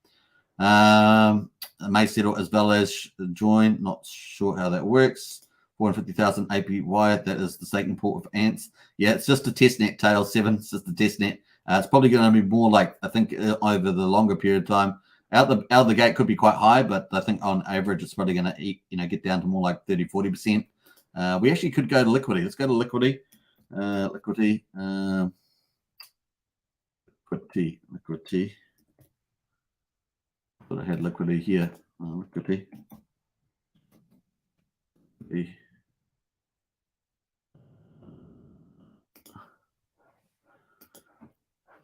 may settle as well as join. Not sure how that works. 450,000 APY. That is the staking pool of ants. Yeah, it's just a testnet. Tail 7. It's just a testnet. It's probably going to be more like, I think, over the longer period of time. Out the gate could be quite high, but I think on average it's probably going to get down to more like 30-40%. We actually could go to Liquidity. Let's go to Liquidity. Liquidity. Thought I had Liquidity here. Liquidity.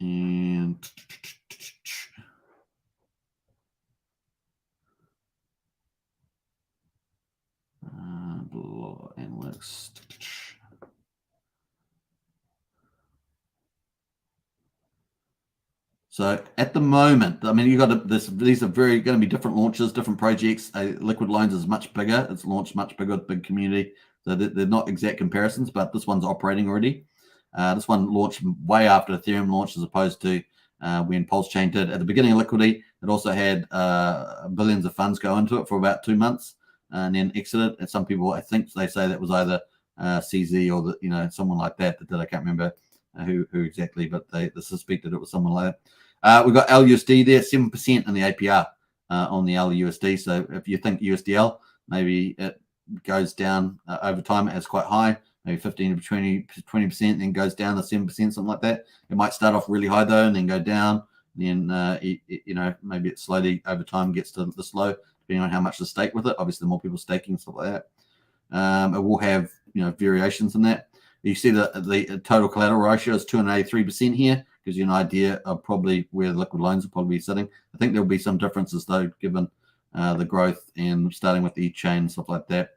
And analytics. So at the moment, I mean, you got this. These are going to be different launches, different projects. Liquid Loans is much bigger. It's launched much bigger with big community. So they're not exact comparisons, but this one's operating already. This one launched way after Ethereum launched, as opposed to when Pulsechain did. At the beginning of Liquidity, it also had billions of funds go into it for about 2 months and then exited. And some people, I think, they say that was either CZ or someone like that did. I can't remember who exactly, but they suspected it was someone like that. We've got LUSD there, 7% in the APR on the LUSD. So if you think USDL, maybe it goes down over time. It's quite high, maybe 15 to 20%, then goes down to 7%, something like that. It might start off really high though, and then go down. Then maybe it slowly over time gets to the slow, depending on how much to stake with it. Obviously, the more people staking, stuff like that. It will have variations in that. You see the total collateral ratio is 283% here. Gives you an idea of probably where the Liquid Loans will probably be sitting. I think there'll be some differences though, given the growth and starting with the chain, stuff like that.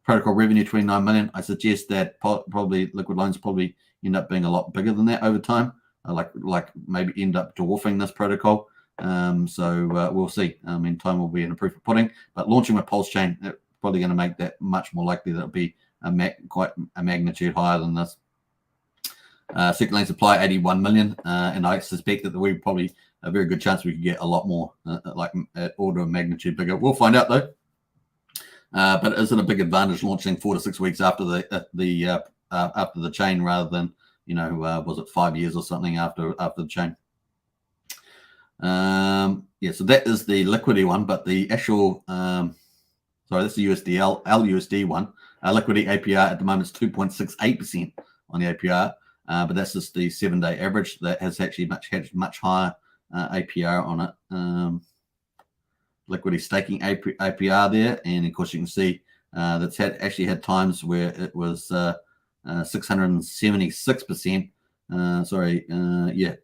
Protocol revenue 29 million. I suggest that probably Liquid Loans probably end up being a lot bigger than that over time. Like maybe end up dwarfing this protocol. So we'll see. I mean, time will be in a proof of pudding. But launching with Pulsechain, it's probably going to make that much more likely that it'll be quite a magnitude higher than this. Second lane supply 81 million, and I suspect that we probably a very good chance we could get a lot more, like order of magnitude bigger. We'll find out though. But is it a big advantage launching 4 to 6 weeks after the chain rather than was it 5 years or something after the chain? Yeah, so that is the Liquidity one, but the actual sorry, this is the LUSD one. Liquidity APR at the moment is 2.68% on the APR. But that's just the 7-day average that has actually much higher APR on it. Liquidity staking APR there, and of course you can see that's actually had times where it was 676%.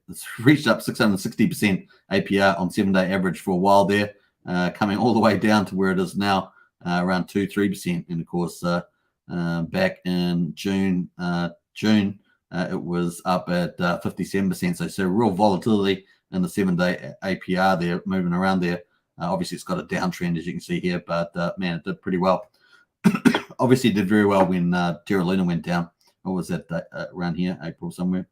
It's reached up 660% APR on 7-day average for a while there, coming all the way down to where it is now, around 2-3%. And of course, back in June. It was up at 57%. So real volatility in the 7-day APR there, moving around there. Obviously, it's got a downtrend, as you can see here, but man, it did pretty well. Obviously, it did very well when Terra Luna went down. What was that around here, April somewhere?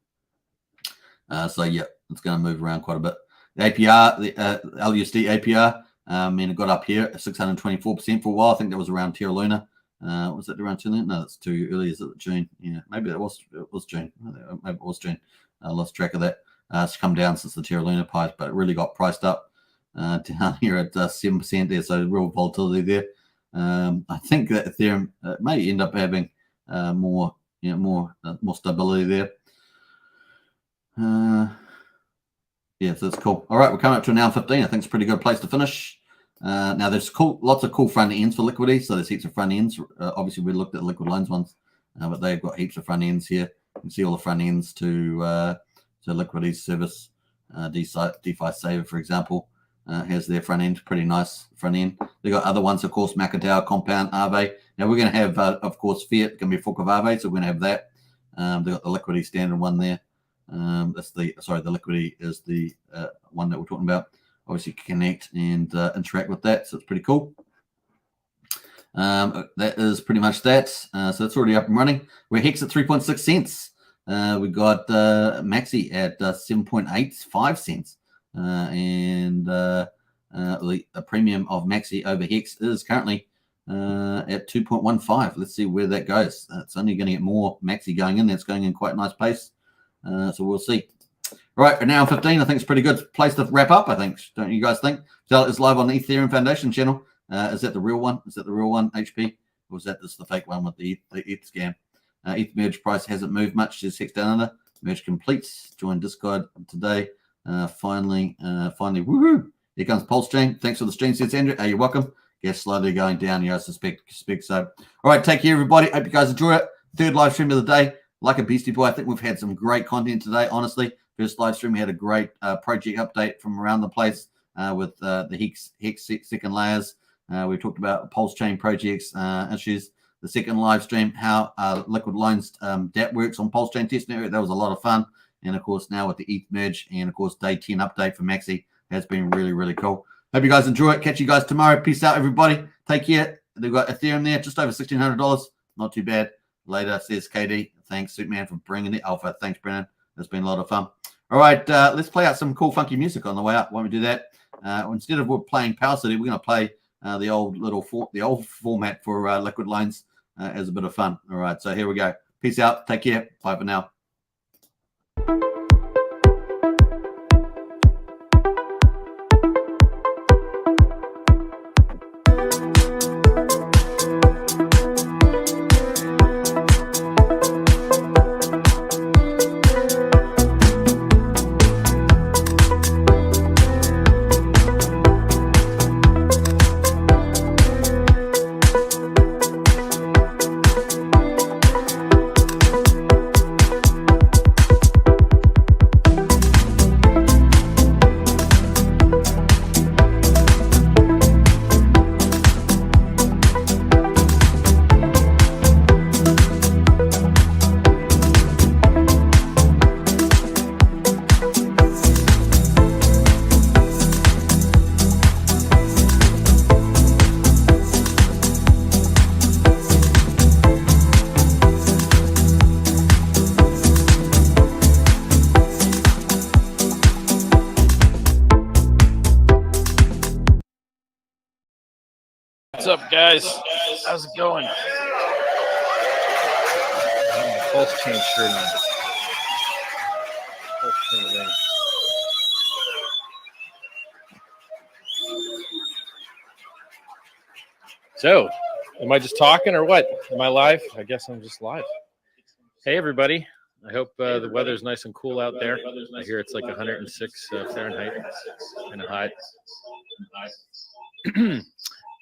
So yeah, it's going to move around quite a bit. The APR, the LUSD APR, it got up here at 624% for a while. I think that was around Terra Luna. Was it around June? No, it's too early. Is it June? Yeah, maybe it was June. Maybe it was June. I lost track of that. It's come down since the Terra Luna price, but it really got priced up down here at 7% there. So real volatility there. I think that Ethereum may end up having more stability there. Yeah, so that's cool. All right, we're coming up to an hour 15. I think it's a pretty good place to finish. Now, there's lots of cool front ends for Liquidity. So there's heaps of front ends. Obviously, we looked at Liquid Loans ones, but they've got heaps of front ends here. You can see all the front ends to Liquidity service. DeFi Saver, for example, has their front end. Pretty nice front end. They've got other ones, of course, MakerDAO, Compound, Aave. Now, we're going to have, of course, Fiat can be a fork of Aave, so we're going to have that. They've got the Liquidity standard one there. The Liquidity is the one that we're talking about. Obviously connect and interact with that, so it's pretty cool. That is pretty much that. So it's already up and running. We're Hex at 3.6 cents. We got Maxi at 7.85 cents, and the premium of Maxi over Hex is currently at 2.15. Let's see where that goes. It's only going to get more Maxi going in. That's going in quite a nice pace. So we'll see. All right, an hour 15, I think it's pretty good place to wrap up, I think. Don't you guys think? So it's live on the Ethereum Foundation channel. Is that the real one? Is that the real one, HP? Or is that just the fake one with the ETH scam? ETH merge price hasn't moved much. Just Hex down under. Merge completes. Join Discord today. Finally, woohoo! Here comes Pulsechain. Thanks for the stream, says Andrew. You're welcome. Guess slowly going down. Yeah, I suspect so. All right, take care, everybody. Hope you guys enjoy it. Third live stream of the day. Like a beastie boy, I think we've had some great content today, honestly. First live stream, we had a great project update from around the place with the Hex second layers. We talked about Pulsechain projects issues. The second live stream, how liquid loans DApp works on Pulsechain test network. That was a lot of fun. And of course, now with the ETH merge and of course, day 10 update for Maxi has been really, really cool. Hope you guys enjoy it. Catch you guys tomorrow. Peace out, everybody. Take care. They've got Ethereum there, just over $1,600. Not too bad. Later, says KD. Thanks, Superman, for bringing the alpha. Thanks, Brennan. It's been a lot of fun. All right, let's play out some cool, funky music on the way out. Why don't we do that? Instead of we're playing Power City, we're going to play the old format for liquid loans as a bit of fun. All right, so here we go. Peace out. Take care. Bye for now. What's up, guys? How's it going? Pulsechain shirt on. Pulsechain ring. So, am I just talking or what? Am I live? I guess I'm just live. Hey, everybody. I hope the weather's nice and cool out there. I hear it's like 106 Fahrenheit. Kind of hot.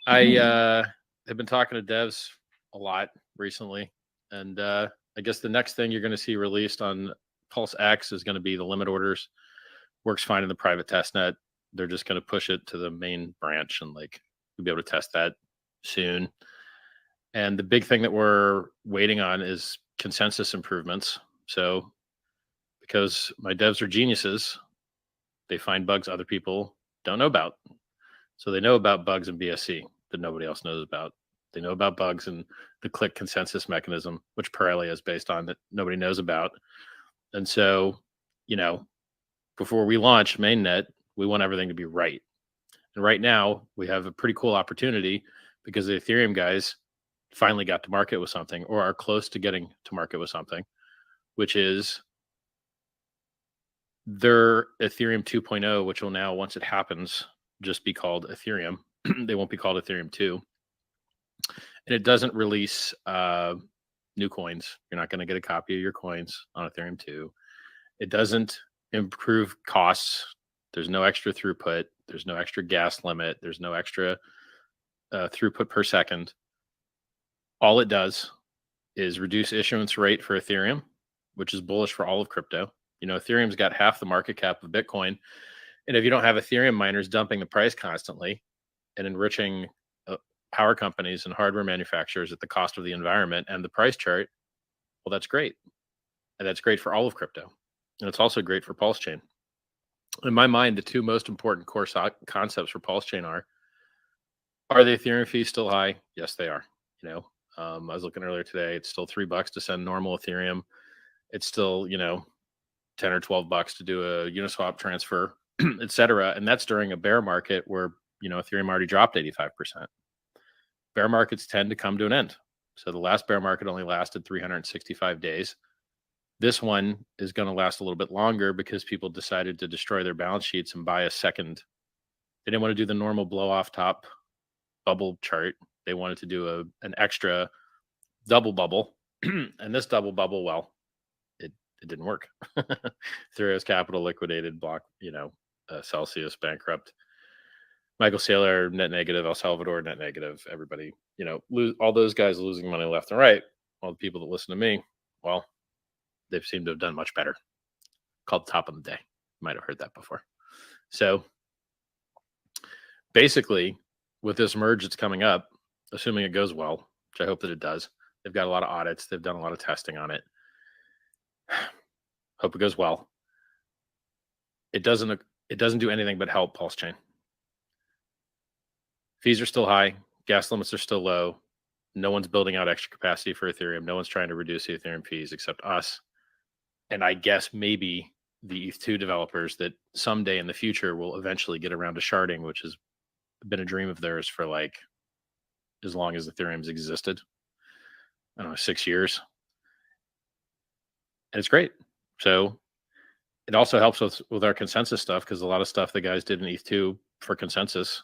I have been talking to devs a lot recently, and I guess the next thing you're going to see released on Pulse X is going to be the limit orders. Works fine in the private testnet. They're just going to push it to the main branch, and like you'll be able to test that soon. And the big thing that we're waiting on is consensus improvements. So because my devs are geniuses, they find bugs other people don't know about. So they know about bugs in BSC that nobody else knows about. They know about bugs in the click consensus mechanism, which Pirelli is based on, that nobody knows about. And so, you know, before we launch mainnet, we want everything to be right. And right now we have a pretty cool opportunity because the Ethereum guys finally got to market with something, or are close to getting to market with something, which is their Ethereum 2.0, which will now, once it happens, just be called Ethereum. They won't be called Ethereum 2. And it doesn't release new coins. You're not going to get a copy of your coins on Ethereum 2. It doesn't improve costs. There's no extra throughput. There's no extra gas limit. There's no extra throughput per second. All it does is reduce issuance rate for Ethereum, which is bullish for all of crypto. You know, Ethereum's got half the market cap of Bitcoin. And if you don't have Ethereum miners dumping the price constantly and enriching power companies and hardware manufacturers at the cost of the environment and the price chart, well, that's great. And that's great for all of crypto. And it's also great for Pulsechain. In my mind, the two most important core concepts for Pulsechain are the Ethereum fees still high? Yes, they are. You know, I was looking earlier today, it's still $3 to send normal Ethereum. It's still, you know, 10 or 12 bucks to do a Uniswap transfer, etc. And that's during a bear market where Ethereum already dropped 85%. Bear markets tend to come to an end. So the last bear market only lasted 365 days. This one is going to last a little bit longer because people decided to destroy their balance sheets and buy a second. They didn't want to do the normal blow off top bubble chart. They wanted to do an extra double bubble. And this double bubble, well, it didn't work. Ethereum's capital liquidated, block, Celsius bankrupt, Michael Saylor net negative, El Salvador net negative, everybody, all those guys losing money left and right. All the people that listen to me, well, they've seemed to have done much better. Called top of the day. You might have heard that before. So basically, with this merge that's coming up, assuming it goes well, which I hope that it does, they've got a lot of audits. They've done a lot of testing on it. Hope it goes well. It doesn't do anything but help Pulsechain. Fees are still high. Gas limits are still low. No one's building out extra capacity for Ethereum. No one's trying to reduce the Ethereum fees except us. And I guess maybe the ETH2 developers that someday in the future will eventually get around to sharding, which has been a dream of theirs for like as long as Ethereum's existed. I don't know, 6 years. And it's great. So it also helps with our consensus stuff, because a lot of stuff the guys did in ETH2 for consensus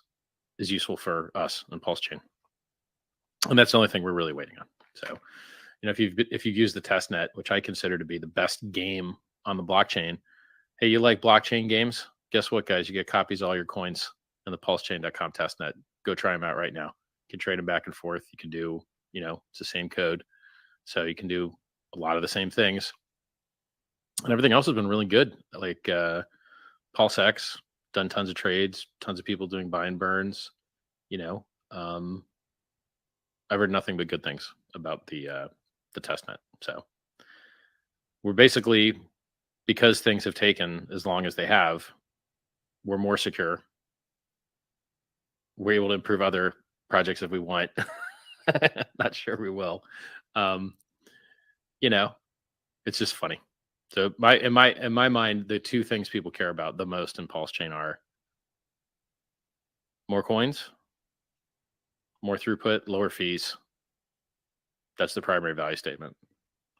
is useful for us and Pulsechain. And that's the only thing we're really waiting on. So, if you use the test net, which I consider to be the best game on the blockchain, hey, you like blockchain games? Guess what, guys? You get copies of all your coins in the pulsechain.com test net. Go try them out right now. You can trade them back and forth. You can do, it's the same code. So you can do a lot of the same things. And everything else has been really good. Like PulseX, done tons of trades, tons of people doing buy and burns. I've heard nothing but good things about the testnet. So we're basically, because things have taken as long as they have, we're more secure. We're able to improve other projects if we want. Not sure we will. It's just funny. So in my mind, the two things people care about the most in Pulsechain are more coins, more throughput, lower fees. That's the primary value statement.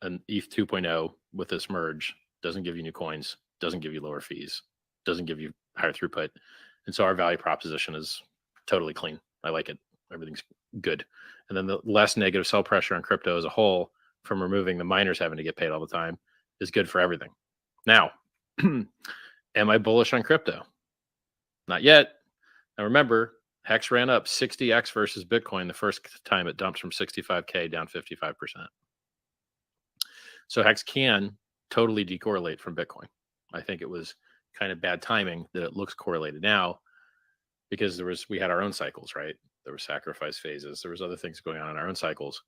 And ETH 2.0 with this merge doesn't give you new coins, doesn't give you lower fees, doesn't give you higher throughput. And so our value proposition is totally clean. I like it. Everything's good. And then the less negative sell pressure on crypto as a whole from removing the miners having to get paid all the time is good for everything. Now, am I bullish on crypto? Not yet. Now remember, Hex ran up 60x versus Bitcoin the first time it dumped from 65K down 55%. So Hex can totally decorrelate from Bitcoin. I think it was kind of bad timing that it looks correlated now, because we had our own cycles, right? There were sacrifice phases. There was other things going on in our own cycles.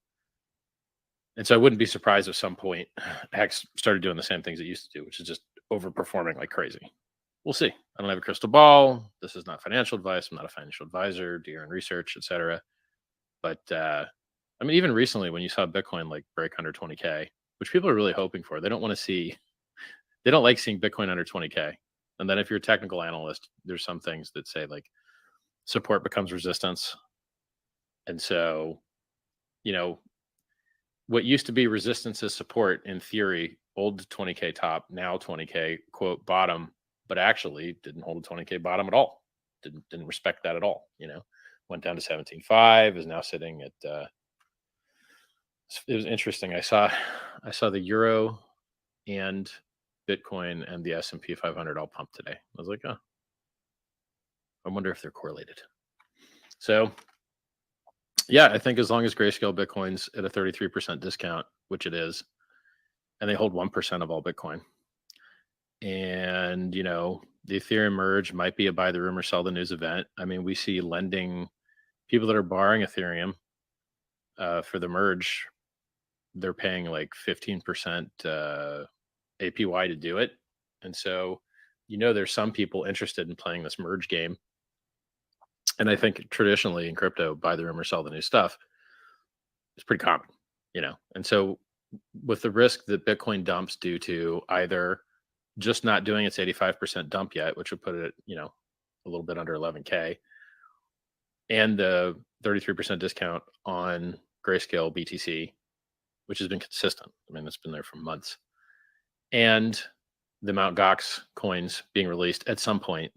And so I wouldn't be surprised if some point Hex started doing the same things it used to do, which is just overperforming like crazy. We'll see. I don't have a crystal ball. This is not financial advice. I'm not a financial advisor, do your own research, etc. But even recently when you saw Bitcoin like break under 20K, which people are really hoping for, they don't like seeing Bitcoin under 20K. And then if you're a technical analyst, there's some things that say like support becomes resistance. And so, what used to be resistance is support in theory, old 20K top, now 20K quote bottom, but actually didn't hold a 20K bottom at all. Didn't respect that at all. Went down to 17.5, is now sitting at, it was interesting. I saw the Euro and Bitcoin and the S&P 500 all pumped today. I was like, oh, I wonder if they're correlated. So yeah, I think as long as Grayscale Bitcoin's at a 33% discount, which it is, and they hold 1% of all Bitcoin, and, the Ethereum merge might be a buy the rumor, sell the news event. I mean, we see lending, people that are borrowing Ethereum for the merge, they're paying like 15% APY to do it. And so, there's some people interested in playing this merge game. And I think traditionally in crypto, buy the rumor, sell the new stuff is pretty common, And so with the risk that Bitcoin dumps due to either just not doing its 85% dump yet, which would put it at, a little bit under 11K, and the 33% discount on Grayscale BTC, which has been consistent. I mean, it's been there for months. And the Mt. Gox coins being released at some point.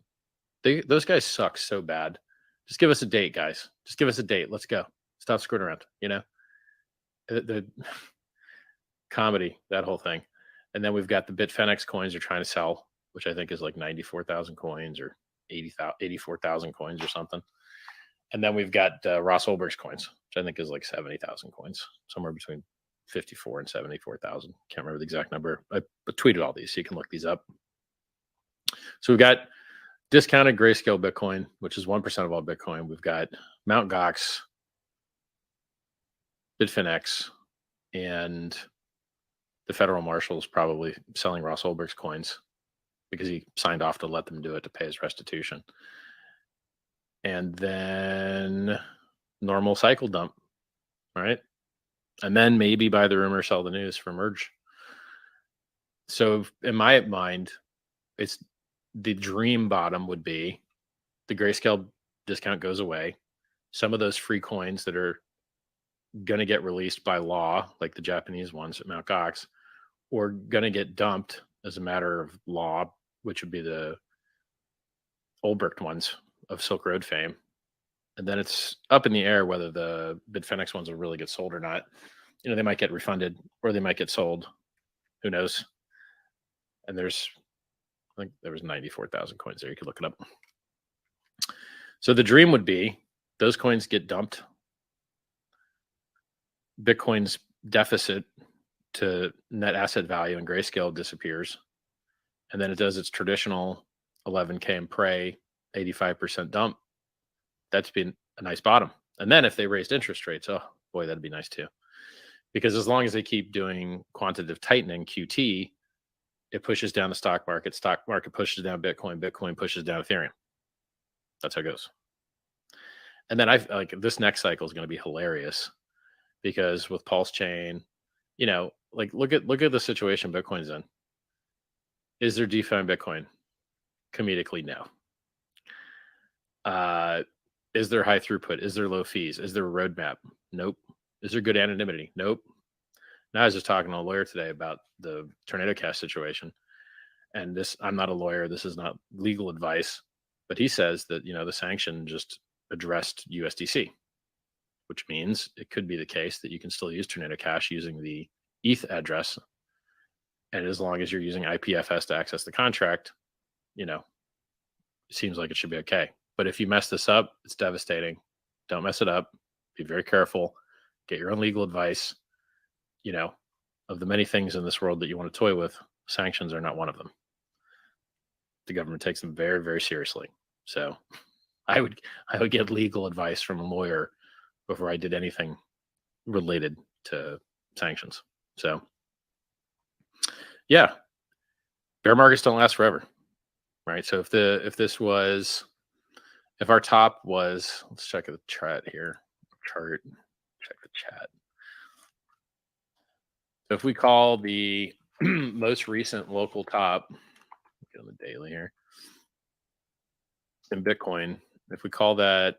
Those guys suck so bad. Just give us a date, guys. Just give us a date. Let's go. Stop screwing around, you know? The comedy, that whole thing. And then we've got the Bitfinex coins they're trying to sell, which I think is like 94,000 coins or 84,000 coins or something. And then we've got Ross Ulbricht's coins, which I think is like 70,000 coins, somewhere between 54 and 74,000. Can't remember the exact number. I tweeted all these, so you can look these up. So we've got discounted Grayscale Bitcoin, which is 1% of all Bitcoin. We've got Mt. Gox, Bitfinex, and the federal marshals probably selling Ross Ulbricht's coins because he signed off to let them do it to pay his restitution. And then normal cycle dump, right? And then maybe buy the rumor, sell the news for merge. So in my mind, it's the dream bottom would be the Grayscale discount goes away. Some of those free coins that are going to get released by law, like the Japanese ones at Mt. Gox, or going to get dumped as a matter of law, which would be the Ulbricht ones of Silk Road fame. And then it's up in the air whether the Bitfinex ones will really get sold or not. You know, they might get refunded or they might get sold. Who knows? And I think there was 94,000 coins there. You could look it up. So the dream would be those coins get dumped. Bitcoin's deficit to net asset value in Grayscale disappears. And then it does its traditional 11K and pray 85% dump. That's been a nice bottom. And then if they raised interest rates, oh boy, that'd be nice too. Because as long as they keep doing quantitative tightening, QT, it pushes down the stock market pushes down Bitcoin pushes down Ethereum. That's how it goes. And then I like this next cycle is going to be hilarious because with Pulsechain, you know, like look at the situation Bitcoin's in. Is there DeFi in Bitcoin? Comedically, no. Is there high throughput? Is there low fees? Is there a roadmap? Nope. Is there good anonymity? Nope. Now I was just talking to a lawyer today about the Tornado Cash situation. And this, I'm not a lawyer. This is not legal advice, but he says that, you know, the sanction just addressed USDC, which means it could be the case that you can still use Tornado Cash using the ETH address. And as long as you're using IPFS to access the contract, you know, it seems like it should be okay. But if you mess this up, it's devastating. Don't mess it up. Be very careful. Get your own legal advice. You know, of the many things in this world that you want to toy with, sanctions are not one of them. The government takes them very, very seriously. So I would get legal advice from a lawyer before I did anything related to sanctions. So yeah, bear markets don't last forever, right? So if our top was, let's check the chart here, check the chat. So if we call the most recent local top, get on the daily here, in Bitcoin, if we call that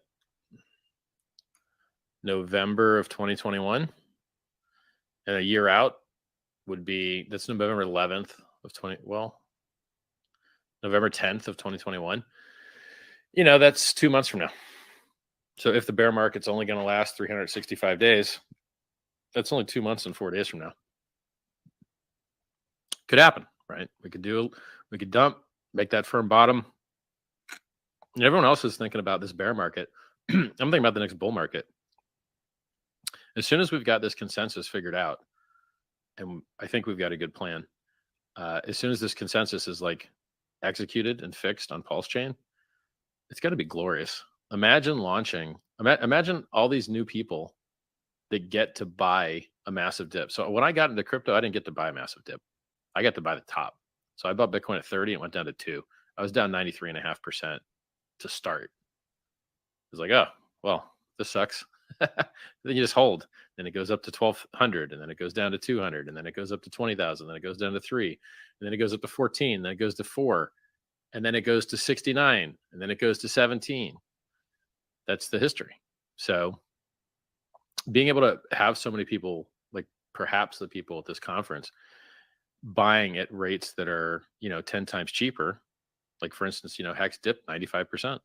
November of 2021, and a year out would be, that's November 11th of November 10th of 2021. You know, that's 2 months from now. So if the bear market's only going to last 365 days, that's only 2 months and 4 days from now. Could happen, right? We could dump, make that firm bottom. And everyone else is thinking about this bear market. I'm thinking about the next bull market. As soon as we've got this consensus figured out, and I think we've got a good plan, as soon as this consensus is like executed and fixed on Pulsechain, it's going to be glorious. Imagine imagine all these new people that get to buy a massive dip. So when I got into crypto, I didn't get to buy a massive dip. I got to buy the top. So I bought Bitcoin at 30 and it went down to 2. I was down 93.5% to start. It was like, oh, well, this sucks. Then you just hold. Then it goes up to 1,200, and then it goes down to 200, and then it goes up to 20,000, then it goes down to 3, and then it goes up to 14, then it goes to 4, and then it goes to 69, and then it goes to 17. That's the history. So being able to have so many people, like perhaps the people at this conference, buying at rates that are, 10 times cheaper, like for instance, Hex dipped 95%.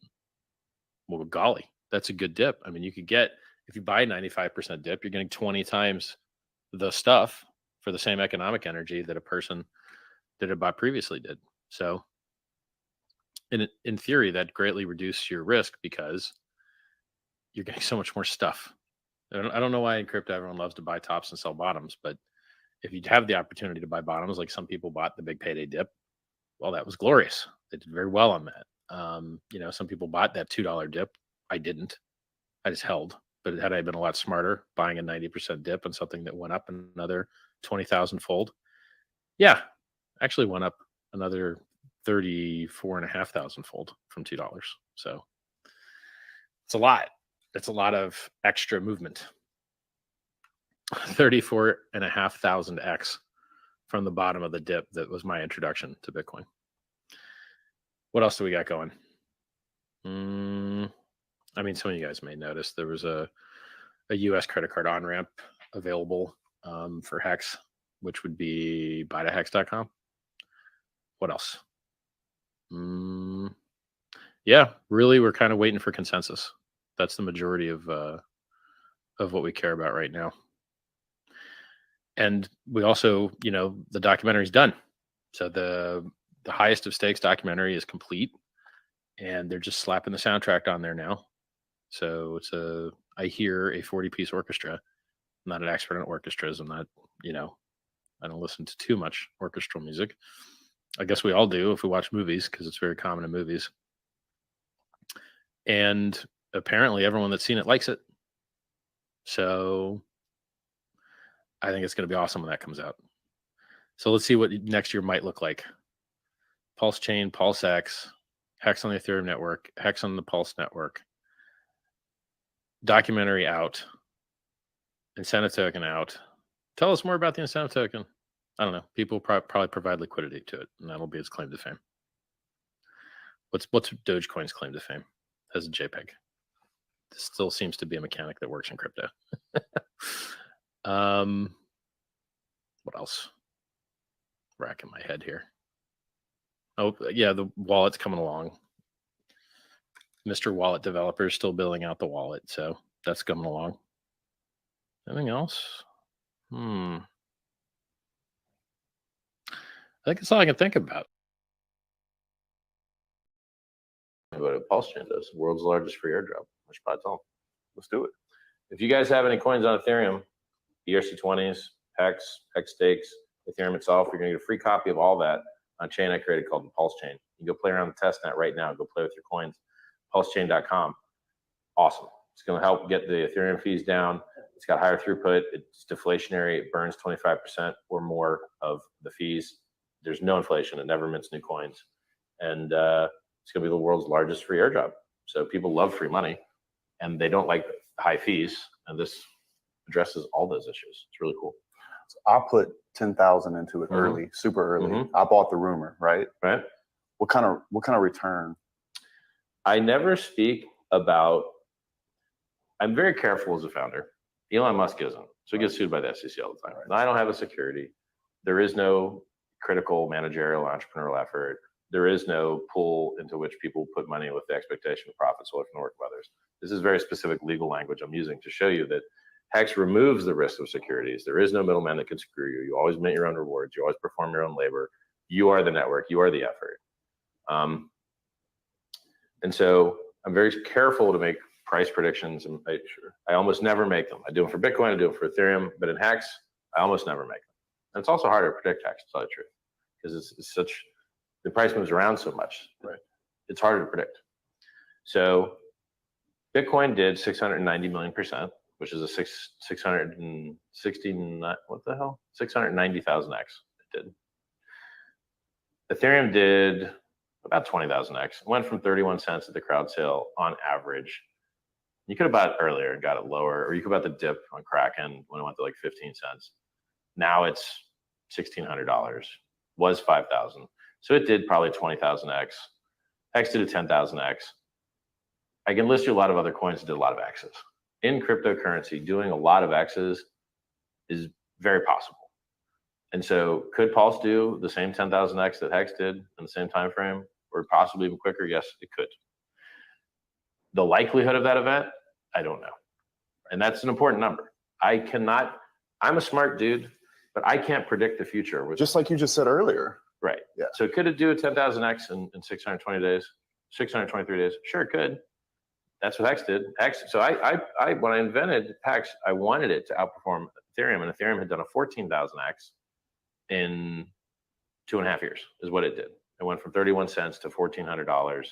Well, golly, that's a good dip. I mean, you could get, if you buy 95% dip, you're getting 20 times the stuff for the same economic energy that a person that had bought previously did. So in theory, that greatly reduces your risk because you're getting so much more stuff. I don't know why in crypto everyone loves to buy tops and sell bottoms, but if you have the opportunity to buy bottoms, like some people bought the big payday dip, well, that was glorious. They did very well on that. Some people bought that $2 dip. I didn't. I just held. But had I been a lot smarter, buying a 90% dip on something that went up another 20,000 fold, yeah, actually went up another 34,500 fold from $2. So it's a lot. It's a lot of extra movement. 34,500x from the bottom of the dip. That was my introduction to Bitcoin. What else do we got going? I mean, some of you guys may notice there was a US credit card on-ramp available for Hex, which would be buytohex.com. What else? Yeah, really, we're kind of waiting for consensus. That's the majority of what we care about right now. And we also, the documentary's done. So the highest of stakes documentary is complete, and they're just slapping the soundtrack on there now. So it's I hear a 40-piece orchestra. I'm not an expert in orchestras. I'm not, I don't listen to too much orchestral music. I guess we all do if we watch movies, because it's very common in movies. And apparently everyone that's seen it likes it. So I think it's going to be awesome when that comes out. So let's see what next year might look like. Pulsechain, PulseX, Hex on the Ethereum network, Hex on the Pulse network, documentary out, incentive token out. Tell us more about the incentive token. I don't know. People probably provide liquidity to it, and that'll be its claim to fame. What's Dogecoin's claim to fame? As a JPEG. This still seems to be a mechanic that works in crypto. What else? Racking my head here. Oh, yeah, the wallet's coming along. Mr. Wallet developer is still building out the wallet, so that's coming along. Anything else? I think that's all I can think about. What Pulsechain does, the world's largest free airdrop. I should probably tell them. Let's do it. If you guys have any coins on Ethereum, ERC20s, Hex, Hex Stakes, Ethereum itself, you're going to get a free copy of all that on a chain I created called the Pulsechain. You can go play around the testnet right now. Go play with your coins. Pulsechain.com. Awesome. It's going to help get the Ethereum fees down. It's got higher throughput. It's deflationary. It burns 25% or more of the fees. There's no inflation. It never mints new coins. And it's going to be the world's largest free airdrop. So people love free money, and they don't like high fees. And this addresses all those issues. It's really cool. So I put 10,000 into it early, super early. I bought the rumor, right? Right. What kind of return? I never speak about. I'm very careful as a founder. Elon Musk isn't, so he gets sued by the SEC all the time. I don't have a security. There is no critical managerial entrepreneurial effort. There is no pool into which people put money with the expectation of profits away from the work of others. This is very specific legal language I'm using to show you that Hex removes the risk of securities. There is no middleman that can screw you. You always mint your own rewards. You always perform your own labor. You are the network. You are the effort. And so I'm very careful to make price predictions. And I almost never make them. I do them for Bitcoin. I do them for Ethereum. But in Hex, I almost never make them. And it's also harder to predict Hex, to tell you the truth, because it's such, the price moves around so much. Right. It's harder to predict. So Bitcoin did 690 million%, which is a 669, what the hell? 690,000x it did. Ethereum did about 20,000x. It went from 31 cents at the crowd sale on average. You could have bought it earlier and got it lower, or you could have bought the dip on Kraken when it went to like 15 cents. Now it's $1,600, was 5,000. So it did probably 20,000x. Hex did a 10,000x. I can list you a lot of other coins that did a lot of X's. In cryptocurrency, doing a lot of X's is very possible. And so could Pulse do the same 10,000X that Hex did in the same time frame, or possibly even quicker? Yes, it could. The likelihood of that event, I don't know. And that's an important number. I'm a smart dude, but I can't predict the future. Just like you just said earlier. Right. Yeah. So could it do a 10,000X in 620 days, 623 days? Sure, it could. That's what Hex did. So I when I invented Hex, I wanted it to outperform Ethereum, and Ethereum had done a 14,000X in 2.5 years is what it did. It went from 31 cents to $1,400,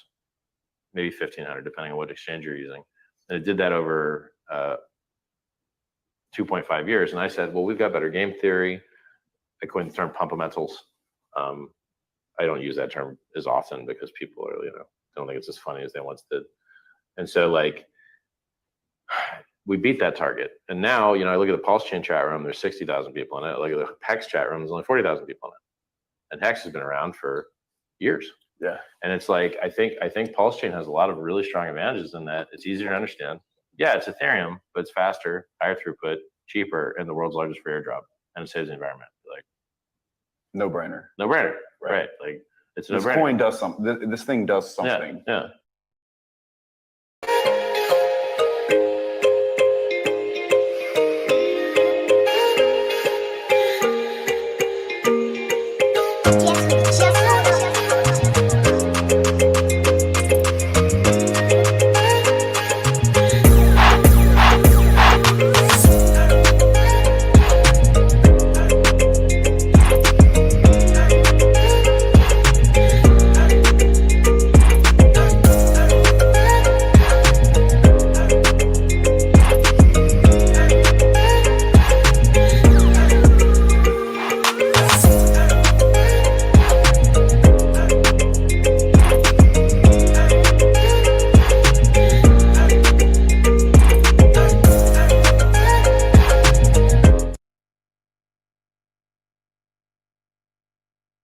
maybe 1,500, depending on what exchange you're using. And it did that over 2.5 years. And I said, well, we've got better game theory. I coined the term pumpamentals. I don't use that term as often because people are, don't think it's as funny as they once did. And so we beat that target. And now, I look at the Pulsechain chat room, there's 60,000 people in it. I look at the Hex chat room, there's only 40,000 people in it. And Hex has been around for years. Yeah. And it's I think Pulsechain has a lot of really strong advantages in that it's easier to understand. Yeah, it's Ethereum, but it's faster, higher throughput, cheaper, and the world's largest free airdrop. And it saves the environment. No brainer. No brainer. Right. It's no brainer. This coin does something. This thing does something. Yeah.